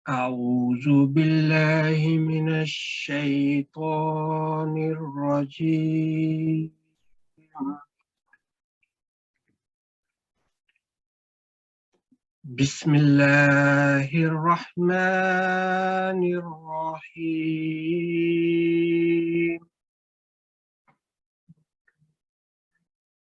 أعوذ بالله من الشيطان الرجيم بسم الله الرحمن الرحيم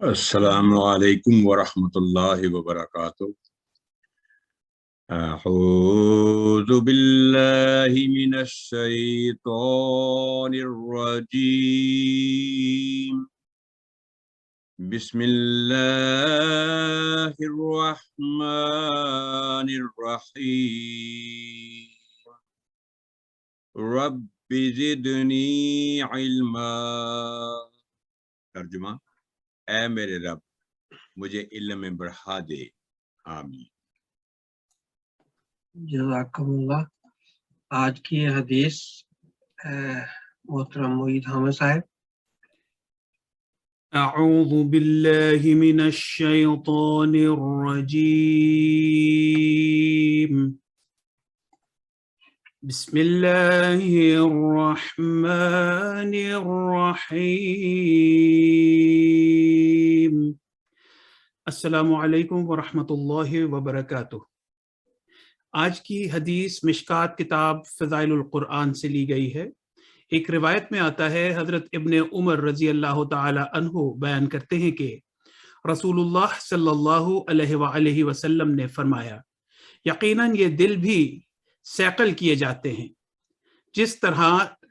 السلام علیکم ورحمۃ اللہ وبرکاتہ۔ اعوذ باللہ من الشیطان الرجیم، بسم اللہ الرحمن الرحیم، رب زدنی علما۔ ترجمہ: اے میرے رب مجھے علم میں بڑھا دے، آمین۔ جزاکم اللہ۔ آج کی حدیث محترم معید حامد صاحب۔ اعوذ باللہ من الشیطان الرجیم، بسم اللہ الرحمن الرحیم۔ السلام علیکم ورحمۃ اللہ وبرکاتہ۔ آج کی حدیث مشکات کتاب فضائل القرآن سے لی گئی ہے۔ ایک روایت میں آتا ہے، حضرت ابن عمر رضی اللہ تعالی عنہ بیان کرتے ہیں کہ رسول اللہ صلی اللہ علیہ وآلہ وسلم نے فرمایا، یقیناً یہ دل بھی صیقل کیے جاتے ہیں، جس طرح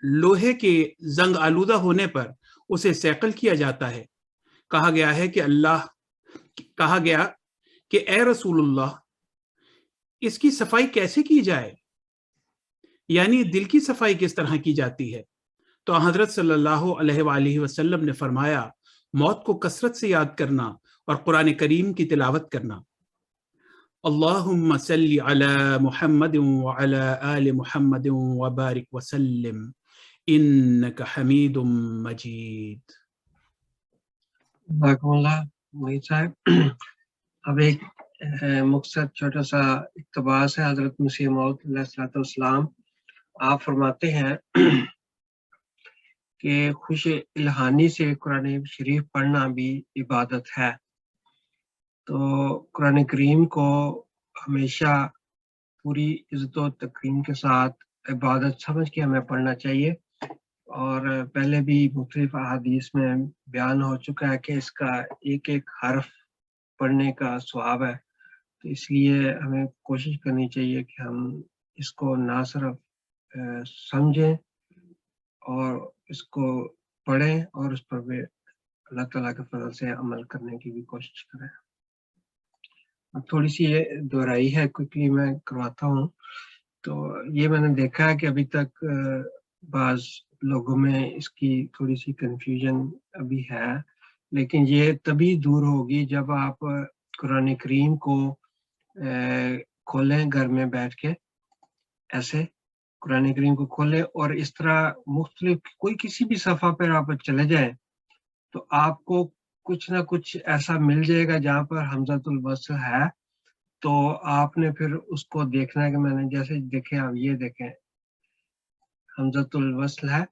لوہے کے زنگ آلودہ ہونے پر اسے صیقل کیا جاتا ہے۔ کہا گیا کہ اے رسول اللہ، اس کی صفائی کیسے کی جائے؟ یعنی دل کی صفائی کس طرح کی جاتی ہے؟ تو حضرت صلی اللہ علیہ وآلہ وسلم نے فرمایا، موت کو کثرت سے یاد کرنا اور قرآن کریم کی تلاوت کرنا۔ اللہم صلی علی محمد وعلی آل محمد وبارک وسلم انک حمید مجید۔ جزاکم اللہ معید صاحب۔ اب ایک مختصر چھوٹا سا اقتباس ہے حضرت مسیح موعود علیہ الصلوۃ والسلام۔ آپ فرماتے ہیں کہ خوش الہانی سے قرآن شریف پڑھنا بھی عبادت ہے۔ تو قرآن کریم کو ہمیشہ پوری عزت و تکریم کے ساتھ عبادت سمجھ کے ہمیں پڑھنا چاہیے، اور پہلے بھی مختلف احادیث میں بیان ہو چکا ہے کہ اس کا ایک ایک حرف پڑھنے کا ثواب ہے۔ تو اس لیے ہمیں کوشش کرنی چاہیے کہ ہم اس کو نہ صرف سمجھیں اور اس کو پڑھیں اور اس پر بھی اللہ تعالیٰ کے فضل سے عمل کرنے کی بھی کوشش کریں۔ اب تھوڑی سی یہ دہرائی ہے، کوئکلی میں کرواتا ہوں۔ تو یہ میں نے دیکھا ہے کہ ابھی تک بعض لوگوں میں اس کی تھوڑی سی کنفیوژن ابھی ہے، لیکن یہ تبھی دور ہوگی جب آپ قرآن کریم کو کھولیں گھر میں بیٹھ کے، ایسے قرآن کریم کو کھولیں اور اس طرح مختلف کوئی کسی بھی صفحہ پر آپ چلے جائیں تو آپ کو کچھ نہ کچھ ایسا مل جائے گا جہاں پر حمزۃ الوصل ہے۔ تو آپ نے پھر اس کو دیکھنا ہے کہ میں نے جیسے دیکھیں، آپ یہ دیکھیں حمزۃ الوصل ہے،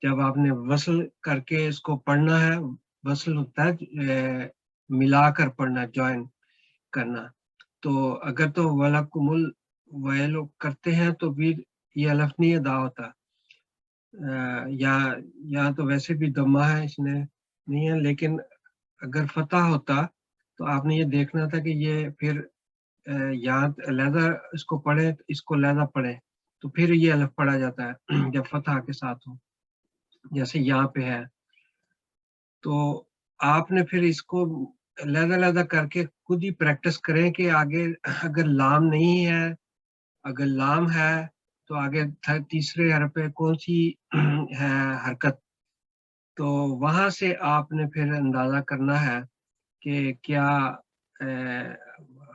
جب آپ نے وصل کر کے اس کو پڑھنا ہے، وصل ہوتا ہے ملا کر پڑھنا، جوائن کرنا۔ تو اگر تو وَلَكُمُ الْوَيْلُ کرتے ہیں تو پھر یہ الف نہیں ادا ہوتا، یا تو ویسے بھی دمہ ہے، اس نے نہیں ہے، لیکن اگر فتح ہوتا تو آپ نے یہ دیکھنا تھا کہ یہ پھر یہاں علیحدہ اس کو پڑھیں، اس کو علیحدہ پڑھیں، تو پھر یہ الف پڑھا جاتا ہے جب فتح کے ساتھ ہو، جیسے یہاں پہ ہے۔ تو آپ نے پھر اس کو علیحدہ علیحدہ کر کے خود ہی پریکٹس کریں کہ آگے اگر لام نہیں ہے، اگر لام ہے تو آگے تیسرے حرف پہ کون سی ہے حرکت، تو وہاں سے آپ نے پھر اندازہ کرنا ہے کہ کیا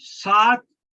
7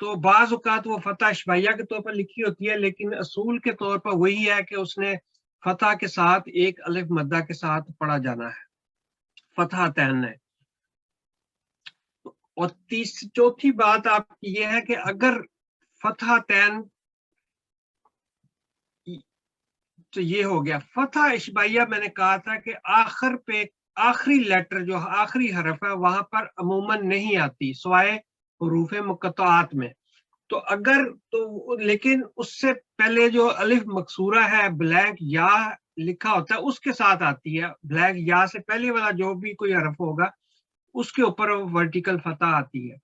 تو بعض اوقات وہ فتح اشباعیہ کے طور پر لکھی ہوتی ہے، لیکن اصول کے طور پر وہی ہے کہ اس نے فتح کے ساتھ ایک الف مدہ کے ساتھ پڑھا جانا ہے، فتح تین ہے۔ اور چوتھی بات آپ کی یہ ہے کہ اگر فتح تین، تو یہ ہو گیا فتح اشباعیہ۔ میں نے کہا تھا کہ آخر پہ آخری لیٹر جو آخری حرف ہے وہاں پر عموماً نہیں آتی سوائے حروف مقطعات میں، تو اگر تو لیکن اس سے پہلے جو الف مکسورہ ہے بلیک یا لکھا ہوتا ہے اس کے ساتھ آتی ہے، بلیک یا سے پہلے والا جو بھی کوئی حرف ہوگا اس کے اوپر ورٹیکل فتح آتی ہے،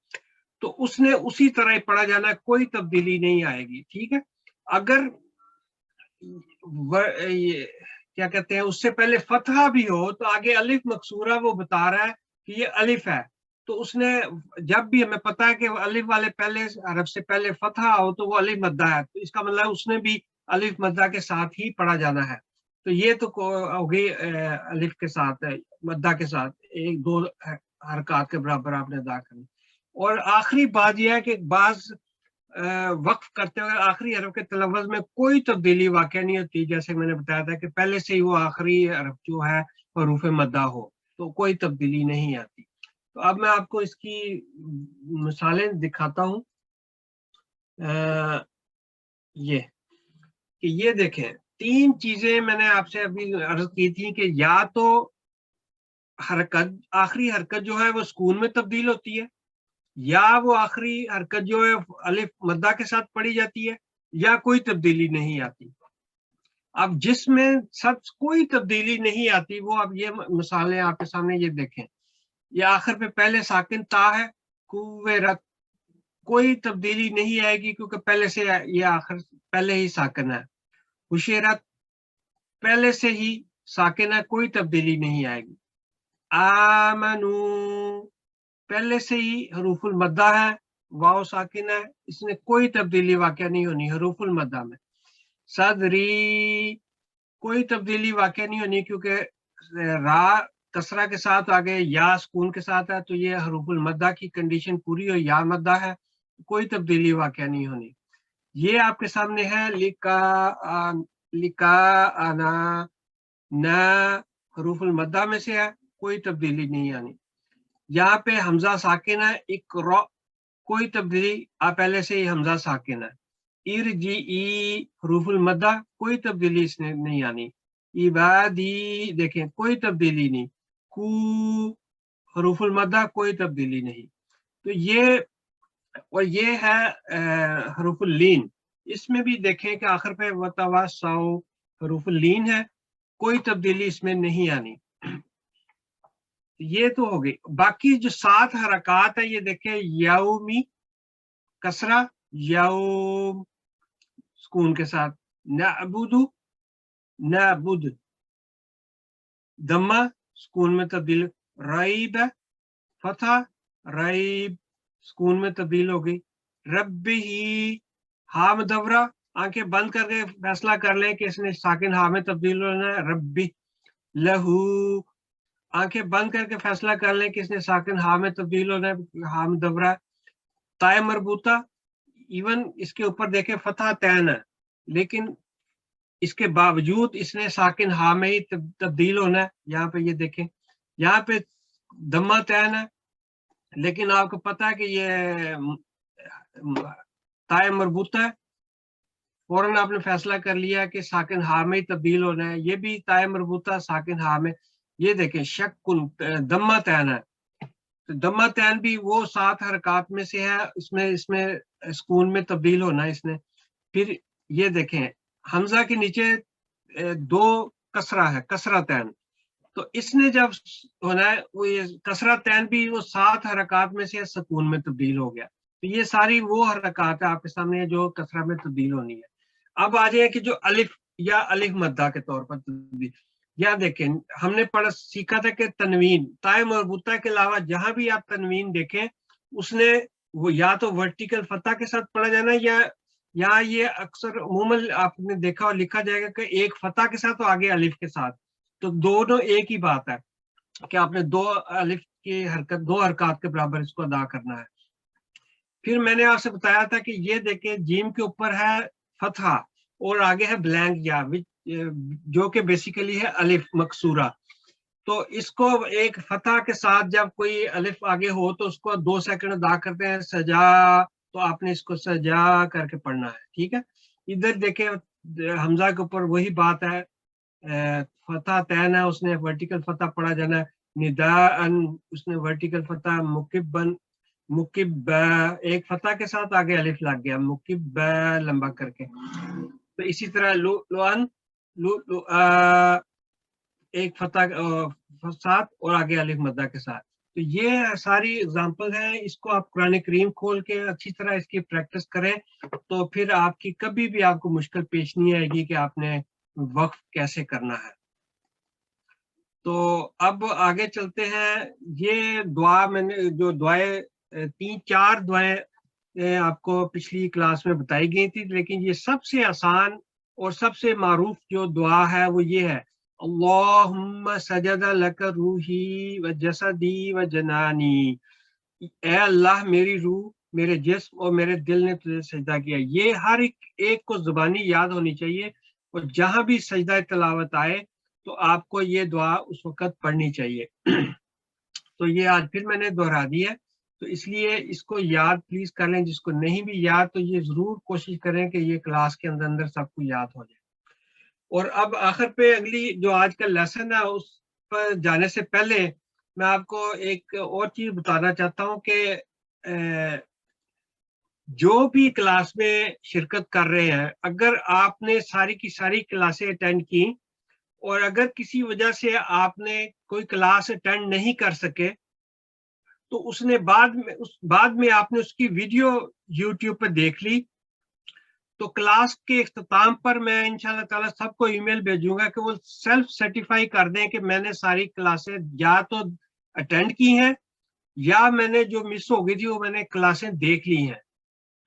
تو اس نے اسی طرح ہی پڑھا جانا ہے، کوئی تبدیلی نہیں آئے گی، ٹھیک ہے۔ اگر کیا کہتے ہیں اس سے پہلے فتحہ بھی ہو تو آگے الف مکسورہ وہ بتا رہا ہے کہ یہ الف ہے، تو اس نے جب بھی ہمیں پتا ہے کہ الف والے پہلے حرف سے پہلے فتحہ ہو تو وہ الف مدہ ہے، تو اس کا مطلب اس نے بھی الف مدہ کے ساتھ ہی پڑھا جانا ہے۔ تو یہ تو ہو گئی الف کے ساتھ مدہ کے ساتھ ایک دو حرکات کے برابر آپ نے ادا کرنی۔ اور آخری بات یہ ہے کہ بعض وقف کرتے ہوئے آخری حرف کے تلفظ میں کوئی تبدیلی واقع نہیں ہوتی، جیسے میں نے بتایا تھا کہ پہلے سے ہی وہ آخری حرف جو ہے حروف مدہ ہو تو کوئی تبدیلی نہیں آتی۔ تو اب میں آپ کو اس کی مثالیں دکھاتا ہوں۔ یہ دیکھیں تین چیزیں میں نے آپ سے ابھی عرض کی تھی کہ یا تو حرکت آخری حرکت جو ہے وہ سکون میں تبدیل ہوتی ہے، یا وہ آخری حرکت جو ہے الف مدہ کے ساتھ پڑھی جاتی ہے، یا کوئی تبدیلی نہیں آتی۔ اب جس میں سب کوئی تبدیلی نہیں آتی وہ اب یہ مثالیں آپ کے سامنے یہ دیکھیں، یہ آخر پہ پہلے ساکن تا ہے، کویرت، کوئی تبدیلی نہیں آئے گی کیونکہ پہلے سے یہ آخر پہلے ہی ساکن ہے۔ حشیرت پہلے سے ہی ساکن ہے، کوئی تبدیلی نہیں آئے گی۔ آمنو پہلے سے ہی حروف المدہ ہے، واو ساکن ہے، اس میں کوئی تبدیلی واقع نہیں ہونی حروف المدہ میں۔ صدری کوئی تبدیلی واقع نہیں ہونی کیونکہ را کسرہ کے ساتھ آگے یا سکون کے ساتھ ہے، تو یہ حروف المدہ کی کنڈیشن پوری ہو، یا مدہ ہے، کوئی تبدیلی واقع نہیں ہونی۔ یہ آپ کے سامنے ہے لکا آنا، نہ حروف المدہ میں سے ہے، کوئی تبدیلی نہیں آنی۔ یہاں پہ حمزہ ساکن ہے، اقرا، کوئی تبدیلی پہلے سے ہی حمزہ ساکن ہے۔ ارجعی حروف المدہ، کوئی تبدیلی اس نے نہیں آنی۔ عبادی دیکھیں کوئی تبدیلی نہیں۔ کو حروف المدہ، کوئی تبدیلی نہیں۔ تو یہ ہے حروف اللین، اس میں بھی دیکھیں کہ آخر پہ وتواصوا حروف اللین ہے، کوئی تبدیلی اس میں نہیں آنی۔ یہ تو ہو گئی۔ باقی جو 7 حرکات ہیں یہ دیکھیں، یومی کسرہ، یوم سکون کے ساتھ، نعبدو، نعبد، دمہ سکون میں تبدیل، ریب فتح، ریب سکون میں تبدیل ہو گئی، ربی ہا مدورہ، آنکھیں بند کر کے فیصلہ کر لیں کہ اس نے ساکن ہا میں تبدیل ہونا ہے، ربی، لہو آنکھیں بند کر کے فیصلہ کر لیں کہ اس نے ساکن ہا میں تبدیل ہونا ہے، ہا مدورہ، تائے مربوطہ، ایون اس کے اوپر دیکھیں فتح تین ہے لیکن اس کے باوجود اس نے ساکن ہا میں ہی تبدیل ہونا ہے۔ یہاں پہ یہ دیکھیں، یہاں پہ دمہ تین ہے لیکن آپ کو پتا ہے کہ یہ تائے مربوطہ ہے، فوراً آپ نے فیصلہ کر لیا کہ ساکن ہا میں ہی تبدیل ہونا ہے، یہ بھی تائے مربوطہ ساکن ہا میں۔ یہ دیکھیں شک دمہ تین ہے، دمہ تین بھی وہ 7 حرکات میں سے ہے، اس میں سکون میں تبدیل ہونا ہے اس نے۔ پھر یہ دیکھیں حمزہ کے نیچے 2 کسرہ ہے، کسرہ تین، تو اس نے جب ہونا ہے وہ یہ کسرہ تین بھی وہ 7 حرکات میں سے سکون میں تبدیل ہو گیا۔ تو یہ ساری وہ حرکات ہے آپ کے سامنے جو کسرہ میں تبدیل ہونی ہے۔ اب آ جائے کہ جو الف یا الف مدہ کے طور پر تبدیل، یا دیکھیں ہم نے سیکھا تھا کہ تنوین تائے مربوطہ کے علاوہ جہاں بھی آپ تنوین دیکھیں اس نے وہ یا تو ورٹیکل فتح کے ساتھ پڑھا جانا ہے، یا یہ اکثر عموماً آپ نے دیکھا اور لکھا جائے گا کہ ایک فتح کے ساتھ اور آگے الف کے ساتھ، تو دونوں ایک ہی بات ہے کہ آپ نے 2 الف کی حرکت 2 حرکات کے برابر اس کو ادا کرنا ہے۔ پھر میں نے آپ سے بتایا تھا کہ یہ دیکھیں جیم کے اوپر ہے فتحہ اور آگے ہے بلینک یا جو کہ بیسیکلی ہے الف مکسورہ. تو اس کو ایک فتح کے ساتھ جب کوئی الف آگے ہو تو اس کو 2 سیکنڈ ادا کرتے ہیں سجا, تو آپ نے اس کو سجا کر کے پڑھنا ہے. ٹھیک ہے, ادھر دیکھیں حمزہ کے اوپر وہی بات ہے, فتح تین ہے, اس نے ورٹیکل فتح پڑھا جانا ہے. نداءن اس نے ورٹیکل فتح, مکبن مکب ایک فتح کے ساتھ آگے الف لگ گیا, مکب لمبا کر کے. تو اسی طرح لوان ایک فتح ساتھ اور آگے الف مدہ کے ساتھ. تو یہ ساری اگزامپل ہیں, اس کو آپ قرآن کریم کھول کے اچھی طرح اس کی پریکٹس کریں تو پھر آپ کی کبھی بھی آپ کو مشکل پیش نہیں آئے گی کہ آپ نے وقف کیسے کرنا ہے. تو اب آگے چلتے ہیں. یہ دعا میں نے جو دعائیں 3-4 دعائیں آپ کو پچھلی کلاس میں بتائی گئی تھی, لیکن یہ سب سے آسان اور سب سے معروف جو دعا ہے وہ یہ ہے, اللہم سجد لک روحی و جسدی و جنانی, اے اللہ میری روح, میرے جسم اور میرے دل نے تجھے سجدہ کیا. یہ ہر ایک کو زبانی یاد ہونی چاہیے, اور جہاں بھی سجدہ تلاوت آئے تو آپ کو یہ دعا اس وقت پڑھنی چاہیے. تو یہ آج پھر میں نے دہرا دی ہے, تو اس لیے اس کو یاد پلیز کر لیں. جس کو نہیں بھی یاد تو یہ ضرور کوشش کریں کہ یہ کلاس کے اندر سب کو یاد ہو جائے. اور اب آخر پہ اگلی جو آج کا لیسن ہے اس پر جانے سے پہلے میں آپ کو ایک اور چیز بتانا چاہتا ہوں کہ جو بھی کلاس میں شرکت کر رہے ہیں, اگر آپ نے ساری کی ساری کلاسیں اٹینڈ کی اور اگر کسی وجہ سے آپ نے کوئی کلاس اٹینڈ نہیں کر سکے تو اس نے بعد میں آپ نے اس کی ویڈیو یوٹیوب پہ دیکھ لی, تو کلاس کے اختتام پر میں انشاءاللہ تعالیٰ سب کو ای میل بھیجوں گا کہ وہ سیلف سرٹیفائی کر دیں کہ میں نے ساری کلاسیں یا تو اٹینڈ کی ہیں یا میں نے جو مس ہو گئی تھی وہ میں نے کلاسیں دیکھ لی ہیں.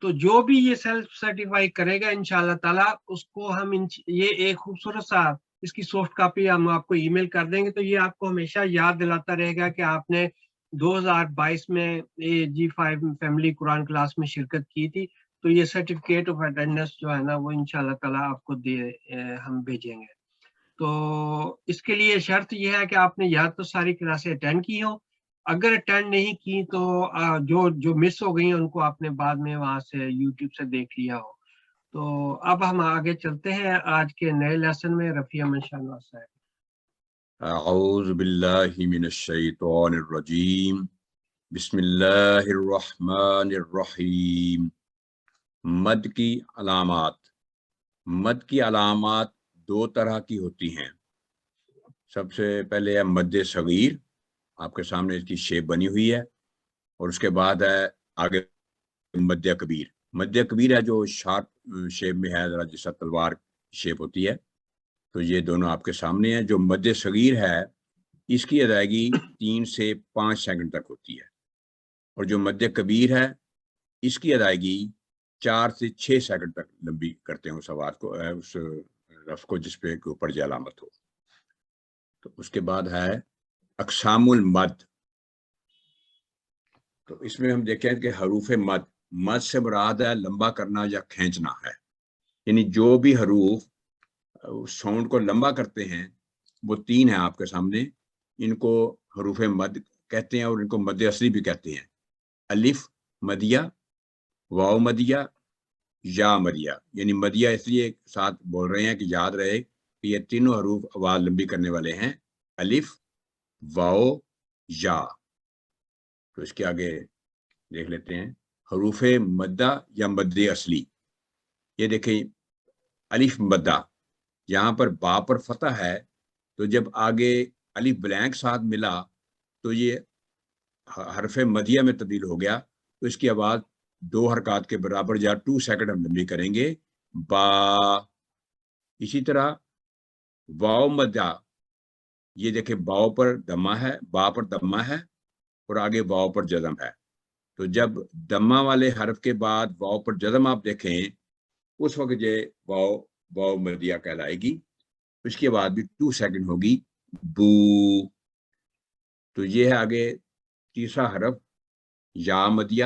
تو جو بھی یہ سیلف سرٹیفائی کرے گا انشاءاللہ تعالیٰ اس کو ہم یہ ایک خوبصورت سا اس کی سافٹ کاپی ہم آپ کو ای میل کر دیں گے, تو یہ آپ کو ہمیشہ یاد دلاتا رہے گا کہ آپ نے 2022 میں G5 فیملی قرآن کلاس میں شرکت کی تھی. تو یہ سرٹیفکیٹ آف اٹینڈنس جو ہے نا وہ انشاءاللہ تعالیٰ آپ کو ہم بھیجیں گے. تو اس کے لیے شرط یہ ہے کہ آپ نے یا تو ساری کلاسیں اٹینڈ کی ہوں, اگر اٹینڈ نہیں کی تو جو مس ہو گئی ہیں ان کو آپ نے بعد میں وہاں سے یوٹیوب سے دیکھ لیا ہو. تو اب ہم آگے چلتے ہیں آج کے نئے لیسن میں. رفیع امن شاہ نواز صاحب. اعوذ باللہ من الشیطان الرجیم, بسم اللہ الرحمن الرحیم. مد کی علامات. مد کی علامات 2 طرح کی ہوتی ہیں. سب سے پہلے ہے مد صغیر, آپ کے سامنے اس کی شیپ بنی ہوئی ہے, اور اس کے بعد ہے آگے مد کبیر. مد کبیر ہے جو شارپ شیپ میں ہے, ذرا جیسا تلوار شیپ ہوتی ہے. تو یہ دونوں آپ کے سامنے ہیں. جو مد صغیر ہے اس کی ادائیگی 3 سے 5 سیکنڈ تک ہوتی ہے, اور جو مد کبیر ہے اس کی ادائیگی 4 سے 6 سیکنڈ تک لمبی کرتے ہیں اس آواز کو, اس رف کو جس پہ اوپر جو علامت ہو. تو اس کے بعد ہے اقسام المد. تو اس میں ہم دیکھیں کہ حروف مد سے مراد ہے لمبا کرنا یا کھینچنا ہے. یعنی جو بھی حروف ساؤنڈ کو لمبا کرتے ہیں وہ 3 ہیں آپ کے سامنے. ان کو حروف مد کہتے ہیں اور ان کو مد اصلی بھی کہتے ہیں. الف مدیہ, واو مدیہ, یا مدیہ. یعنی مدیہ اس لیے ساتھ بول رہے ہیں کہ یاد رہے کہ یہ تینوں حروف آواز لمبی کرنے والے ہیں, الف, واو, یا. تو اس کے آگے دیکھ لیتے ہیں حروف مدہ یا مد اصلی. یہ دیکھیں الف مدہ, یہاں پر با پر فتح ہے, تو جب آگے الف بلینک ساتھ ملا تو یہ حرف مدیہ میں تبدیل ہو گیا. تو اس کی آواز 2 حرکات کے برابر یا 2 سیکنڈ ہم لمبی کریں گے, با. اسی طرح واو مدہ, یہ دیکھیں باؤ پر دمہ ہے, با پر دمہ ہے اور آگے واو پر جزم ہے. تو جب دمہ والے حرف کے بعد واو پر جزم آپ دیکھیں اس وقت یہ واو مدیہ کہلائے گی. اس کے بعد بھی 2 سیکنڈ ہوگی, بو. تو یہ ہے آگے تیسرا حرف یا مدیہ,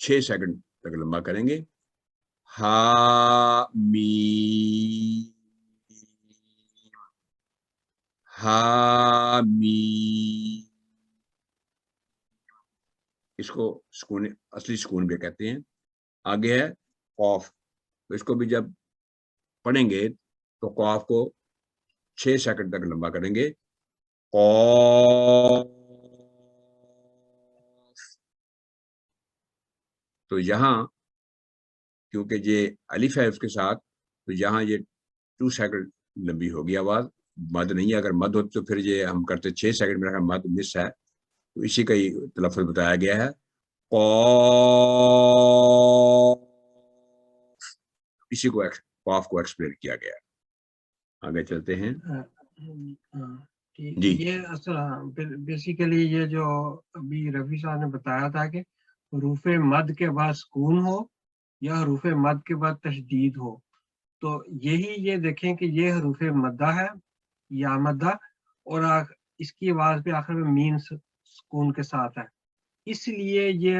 6 سیکنڈ تک لمبا کریں گے. ہا میم ہا میم، اس کو سکون، اصلی سکون بھی کہتے ہیں. آگے ہے قاف، تو اس کو بھی جب پڑھیں گے تو قاف کو 6 سیکنڈ تک لمبا کریں گے. قاف، تو یہاں کیونکہ یہ الف ہے اس کے ساتھ، تو یہاں یہ 2 سیکنڈ لمبی ہوگی آواز. مد نہیں ہے، اگر مد ہو تو پھر یہ ہم کرتے 6 سیکنڈ میں، مد مس ہے، تو اسی کا ہی تلفظ بتایا گیا ہے. اسی کو قاف کو ایکسپلین کیا گیا. آگے چلتے ہیں. جی یہ اصل بیسیکلی یہ جو ابھی رفیع صاحب نے بتایا تھا کہ حروف مد کے بعد سکون ہو یا حروف مد کے بعد تشدید ہو، تو یہی یہ دیکھیں کہ یہ حروف مدہ ہے یا مدہ، اور اس کی آواز پہ آخر میں میم سکون کے ساتھ ہے. اس لیے یہ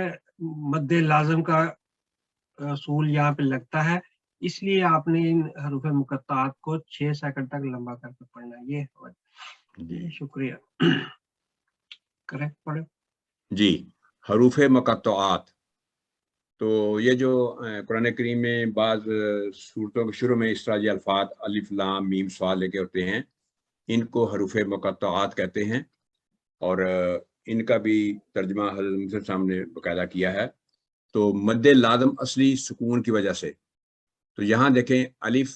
مد لازم کا اصول یہاں پہ لگتا ہے. اس لیے آپ نے ان حروف مقطعات کو 6 سیکنڈ تک لمبا کر کے پڑھنا ہے. یہ شکریہ. کریکٹ پڑھے. جی، حروف مقطعات، تو یہ جو قرآن کریم میں بعض سورتوں کے شروع میں اس طرح یہ الفاظ الف لام میم صاد لے کے ہوتے ہیں، ان کو حروف مقطعات کہتے ہیں. اور ان کا بھی ترجمہ حضرت مسلم صاحب نے باقاعدہ کیا ہے. تو مد لازم اصلی سکون کی وجہ سے، تو یہاں دیکھیں الف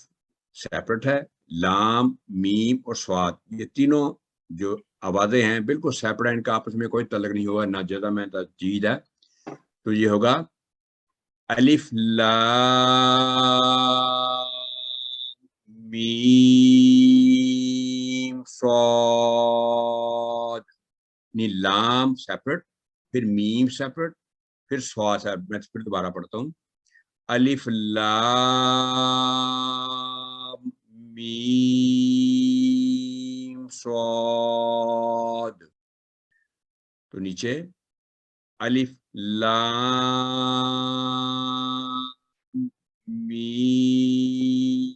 سیپریٹ ہے، لام میم اور صاد یہ تینوں جو آوازیں ہیں بالکل سیپریٹ ہیں، ان کا آپس میں کوئی تعلق نہیں ہوا، نہ جزم میں نہ تجدید ہے. تو یہ ہوگا الف لام میم صاد، یعنی لام سیپریٹ، پھر میم سیپریٹ، پھر صاد سیپریٹ. میں پھر دوبارہ پڑھتا ہوں. الف لام میم صاد، تو نیچے الف لام میم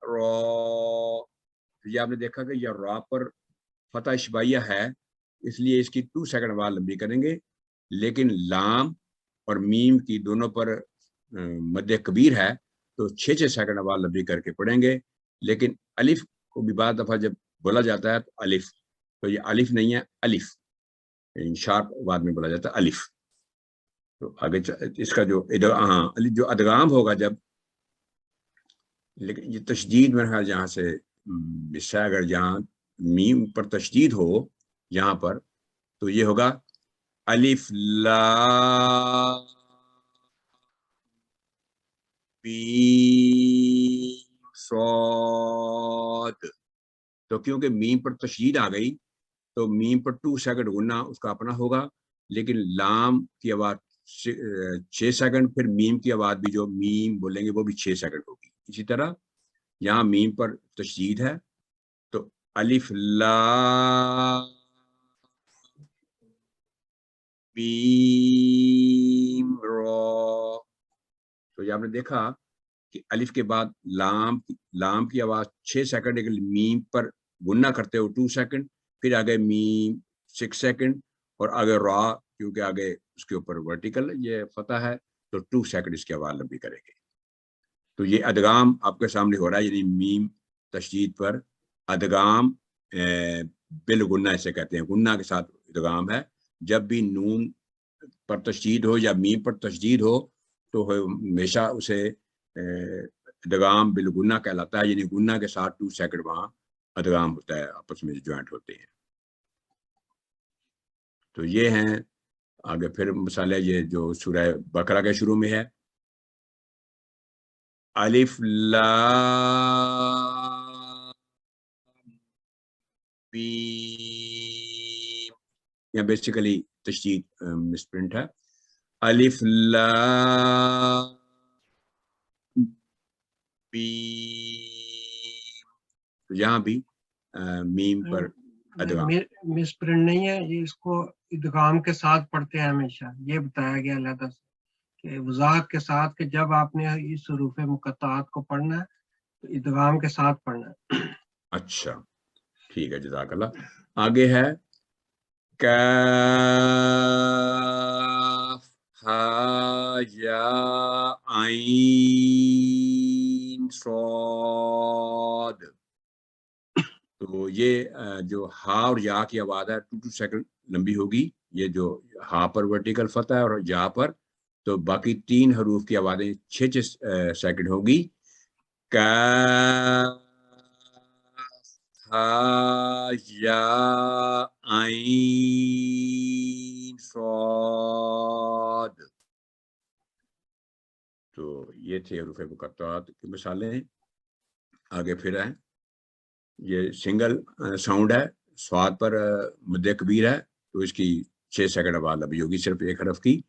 را. یہ آپ نے دیکھا کہ یہ را پر فتح اشباعیہ ہے، اس لیے اس کی 2 سیکنڈ آواز لمبی کریں گے. لیکن لام اور میم کی دونوں پر مد کبیر ہے، تو 6 سیکنڈ آواز لمبی کر کے پڑھیں گے. لیکن الف کو بھی بعض دفعہ جب بولا جاتا ہے تو الف، تو یہ الف نہیں ہے، الف شارپ آواز میں بولا جاتا ہے الف. تو آگے اس کا جو جو ادغام ہوگا جب، لیکن یہ تشدید میں جہاں سے حصہ، اگر جہاں میم پر تشدید ہو یہاں پر، تو یہ ہوگا الف لام میم صاد. تو کیونکہ میم پر تشدید آ گئی تو میم پر 2 سیکنڈ گننا اس کا اپنا ہوگا، لیکن لام کی آواز 6 سیکنڈ، پھر میم کی آواز بھی جو میم بولیں گے وہ بھی 6 سیکنڈ ہوگی. اسی طرح یہاں میم پر تشدید ہے، تو الف لام میم را. تو یہ آپ نے دیکھا کہ الف کے بعد لام کی آواز 6 سیکنڈ، لیکن میم پر گننا کرتے ہو 2 سیکنڈ، پھر آگے میم 6 سیکنڈ، اور آگے را کیونکہ آگے اس کے اوپر ورٹیکل یہ فتح ہے تو 2 سیکنڈ اس کی آواز لمبی کریں گے. تو یہ ادغام آپ کے سامنے ہو رہا ہے، یعنی میم تشدید پر ادغام بالغنہ اسے کہتے ہیں، گنہ کے ساتھ ادغام ہے. جب بھی نون پر تشدید ہو یا میم پر تشدید ہو تو ہمیشہ اسے ادغام بالغنہ کہلاتا ہے، یعنی گنہ کے ساتھ 2 سیکنڈ وہاں ادغام ہوتا ہے، آپس میں جوائنٹ ہوتے ہیں. تو یہ ہیں آگے پھر مثالیں، یہ جو سورہ بقرہ کے شروع میں ہے الف لام میم، یہاں بیسیکلی تشدید مسپرنٹ ہے. الف لام میم، تو یہاں بھی میم پر ادغام مس پرنٹ نہیں ہے، یہ اس کو ادغام کے ساتھ پڑھتے ہیں ہمیشہ، یہ بتایا گیا علیحدہ سے. کہ وضاحت کے ساتھ کہ جب آپ نے اس حروف مقطعات کو پڑھنا ہے تو ادغام کے ساتھ پڑھنا ہے. اچھا ٹھیک ہے، جزاک اللہ. آگے ہے کاف ہا یا عین صاد. تو یہ جو ہا اور یا کی آواز ہے 2 سیکنڈ لمبی ہوگی. یہ جو ہا پر ورٹیکل فتح ہے اور یا پر، تو باقی 3 حروف کی آوازیں 6 سیکنڈ ہوگی. کاف ہا یا عین صاد. تو یہ تھے حروف مقطعات کی مثالیں. آگے پھر ہے یہ سنگل ساؤنڈ ہے، صاد پر مد کبیر ہے تو اس کی 6 سیکنڈ آواز لبی ہوگی صرف ایک حرف کی.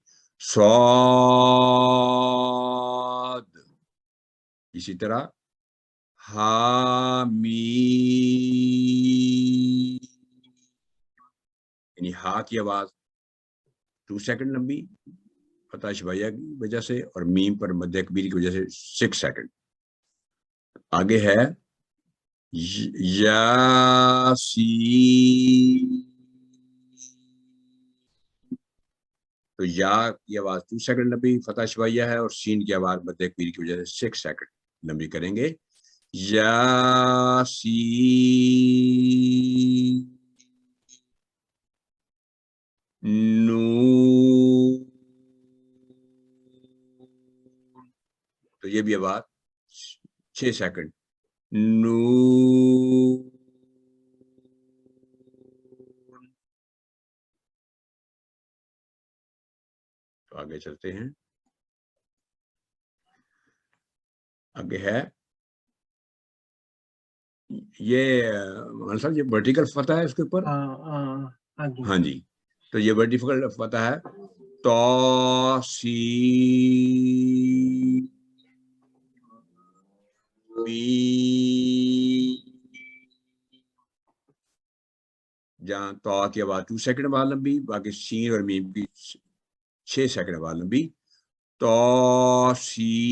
صاد. اسی طرح حامیم، یعنی ہا کی آواز 2 سیکنڈ لمبی فتح شبیہ کی وجہ سے، اور میم پر مد کبیر کی وجہ سے 6 سیکنڈ. آگے ہے یاسین. تو یا کی آواز 2 سیکنڈ لمبی فتح شبیہ ہے، اور سین کی آواز مد کبیر کی وجہ سے 6 سیکنڈ لمبی کریں گے. یاسین نون. تو یہ بھی آواز 6 سیکنڈ. نون. تو آگے چلتے ہیں. آگے ہے یہ مولانا صاحب، یہ ورٹیکل فتح ہے اس کے اوپر. ہاں جی. تو یہ ورٹیکل فتح ہے توسین جہاں تو کی آواز 2 سیکنڈ بعد لمبی، باقی سین اور میم کی 6 سیکنڈ بعد لمبی. توسین.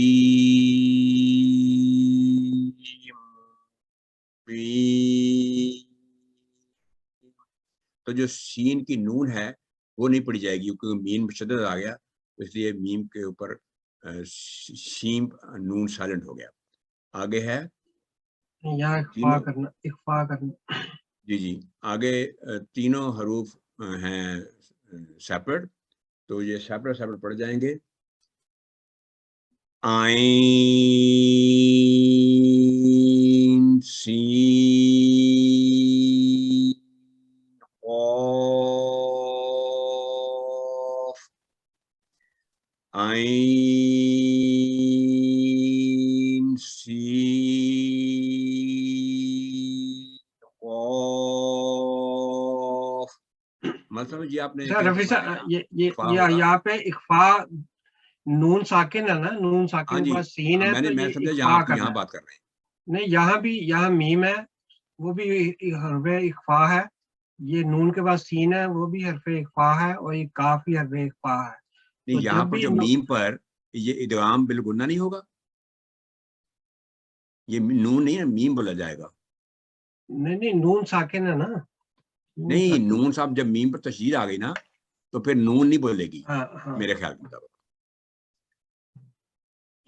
تو جو سین کی نون ہے وہ نہیں پڑی جائے گی کیونکہ میم شدت آ گیا، اس لیے میم کے اوپر شیم نون سائلنٹ ہو گیا. آگے ہے یا اخفا کرنا، اخفا کرنا. جی آگے تینوں حروف ہیں سیپریٹ، تو یہ سیپریٹ پڑھ جائیں گے. عین سین قاف. عین سین قاف. مطلب یہ آپ نے رفیع صاحب یہ یہاں پہ اخفا نون ساکن ہے نا، نون ساکن کے بعد سین ہے، تو یہ اخفا کرنا. بات کر رہے ہیں نہیں، یہاں میم ہے وہ بھی حرف اخفا ہے، یہ نون کے بعد سین ہے وہ بھی حرف اخفا ہے، اور یہ کاف بھی حرف اخفا ہے. نہیں، یہاں پر جو میم پر یہ ادغام بالگنہ نہیں ہوگا، یہ نون نہیں ہے، میم بولا جائے گا. نہیں نون ساکن ہے نا. نہیں، نون صاحب جب میم پر تشدید آ گئی نا تو پھر نون نہیں بولے گی میرے خیال کے مطابق.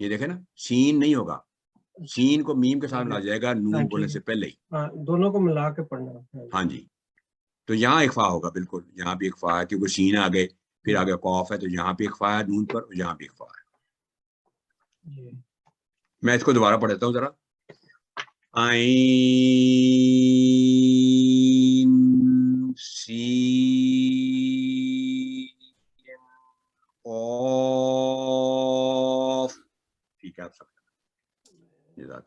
یہ دیکھیں نا، سین نہیں ہوگا، سین کو میم کے ساتھ لا جائے گا نون بولنے سے پہلے ہی. دونوں کو ملا کے پڑھنا. ہاں جی. تو یہاں اخفا ہوگا، بالکل یہاں بھی اخفا ہے کیونکہ سین آگے پھر آگے قاف ہے، تو یہاں بھی اخفا ہے نون پر، اور یہاں بھی اخفا ہے. میں اس کو دوبارہ پڑھ دیتا ہوں ذرا. عین سین قاف. ٹھیک ہے، آپ سب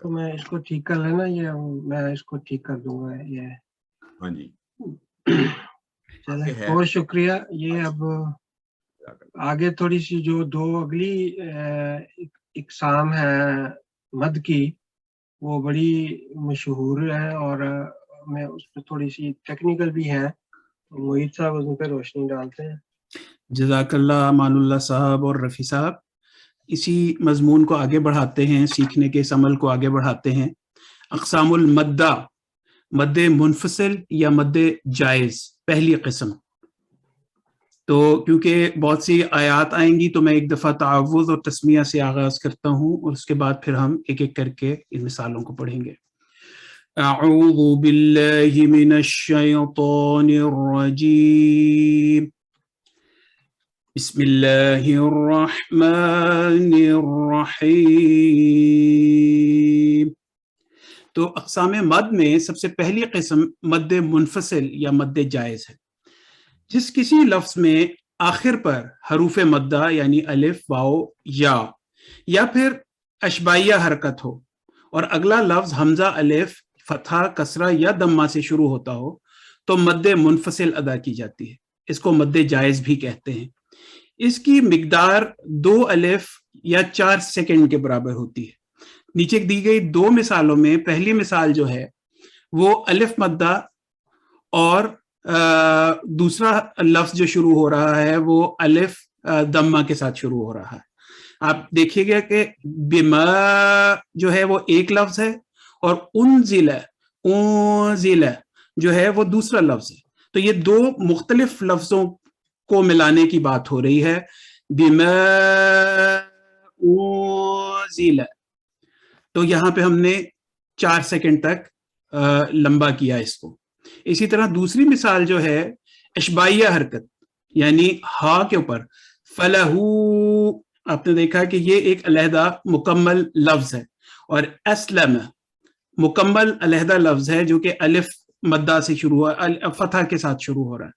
تو میں اس کو ٹھیک کر لینا، یہ میں اس کو ٹھیک کر دوں گا. یہ ہاں جی چلیں، بہت شکریہ. یہ اب آگے تھوڑی سی جو دو اگلی اقسام ہے مد کی، وہ بڑی مشہور ہے اور میں اس پہ تھوڑی سی ٹیکنیکل بھی ہے. محیط صاحب اس پہ روشنی ڈالتے ہیں. جزاک اللہ امان اللہ صاحب اور رفیع صاحب. اسی مضمون کو آگے بڑھاتے ہیں، سیکھنے کے اس عمل کو آگے بڑھاتے ہیں. اقسام المدہ، مد منفصل یا مد جائز، پہلی قسم. تو کیونکہ بہت سی آیات آئیں گی تو میں ایک دفعہ تعوذ اور تسمیہ سے آغاز کرتا ہوں، اور اس کے بعد پھر ہم ایک ایک کر کے ان مثالوں کو پڑھیں گے. اعوذ باللہ من الشیطان الرجیم، بسم اللہ الرحمن الرحیم. تو اقسام مد میں سب سے پہلی قسم مد منفصل یا مد جائز ہے. جس کسی لفظ میں آخر پر حروف مدہ یعنی الف، واو، یا پھر اشبائیہ حرکت ہو اور اگلا لفظ حمزہ، الف، فتحہ، کسرہ یا دمہ سے شروع ہوتا ہو تو مد منفصل ادا کی جاتی ہے. اس کو مد جائز بھی کہتے ہیں. اس کی مقدار 2 الف یا 4 سیکنڈ کے برابر ہوتی ہے. نیچے دی گئی 2 مثالوں میں پہلی مثال جو ہے وہ الف مدہ اور دوسرا لفظ جو شروع ہو رہا ہے وہ الف دمہ کے ساتھ شروع ہو رہا ہے. آپ دیکھیے گا کہ بما جو ہے وہ ایک لفظ ہے اور انزل جو ہے وہ دوسرا لفظ ہے. تو یہ 2 مختلف لفظوں کو ملانے کی بات ہو رہی ہے. بما انزل، تو یہاں پہ ہم نے 4 سیکنڈ تک لمبا کیا اس کو. اسی طرح دوسری مثال جو ہے اشبائیہ حرکت یعنی ہا کے اوپر فلہو، آپ نے دیکھا کہ یہ ایک علیحدہ مکمل لفظ ہے، اور اسلم مکمل علیحدہ لفظ ہے جو کہ الف مدہ سے شروع ہوا، فتح کے ساتھ شروع ہو رہا ہے.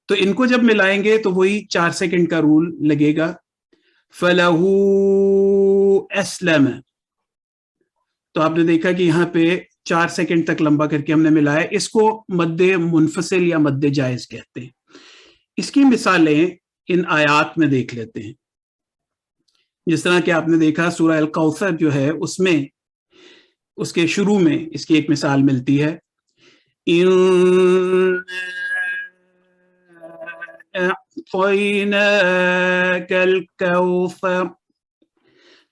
تو ان کو جب ملائیں گے تو وہی 4 سیکنڈ کا رول لگے گا. فلہو اسلم، تو آپ نے دیکھا کہ یہاں پہ 4 سیکنڈ تک لمبا کر کے ہم نے ملایا. اس کو مد منفصل یا مد جائز کہتے ہیں. اس کی مثالیں ان آیات میں دیکھ لیتے ہیں. جس طرح کہ آپ نے دیکھا سورہ الکوثر جو ہے اس میں اس کے شروع میں اس کی ایک مثال ملتی ہے، اعطیناک الکوثر.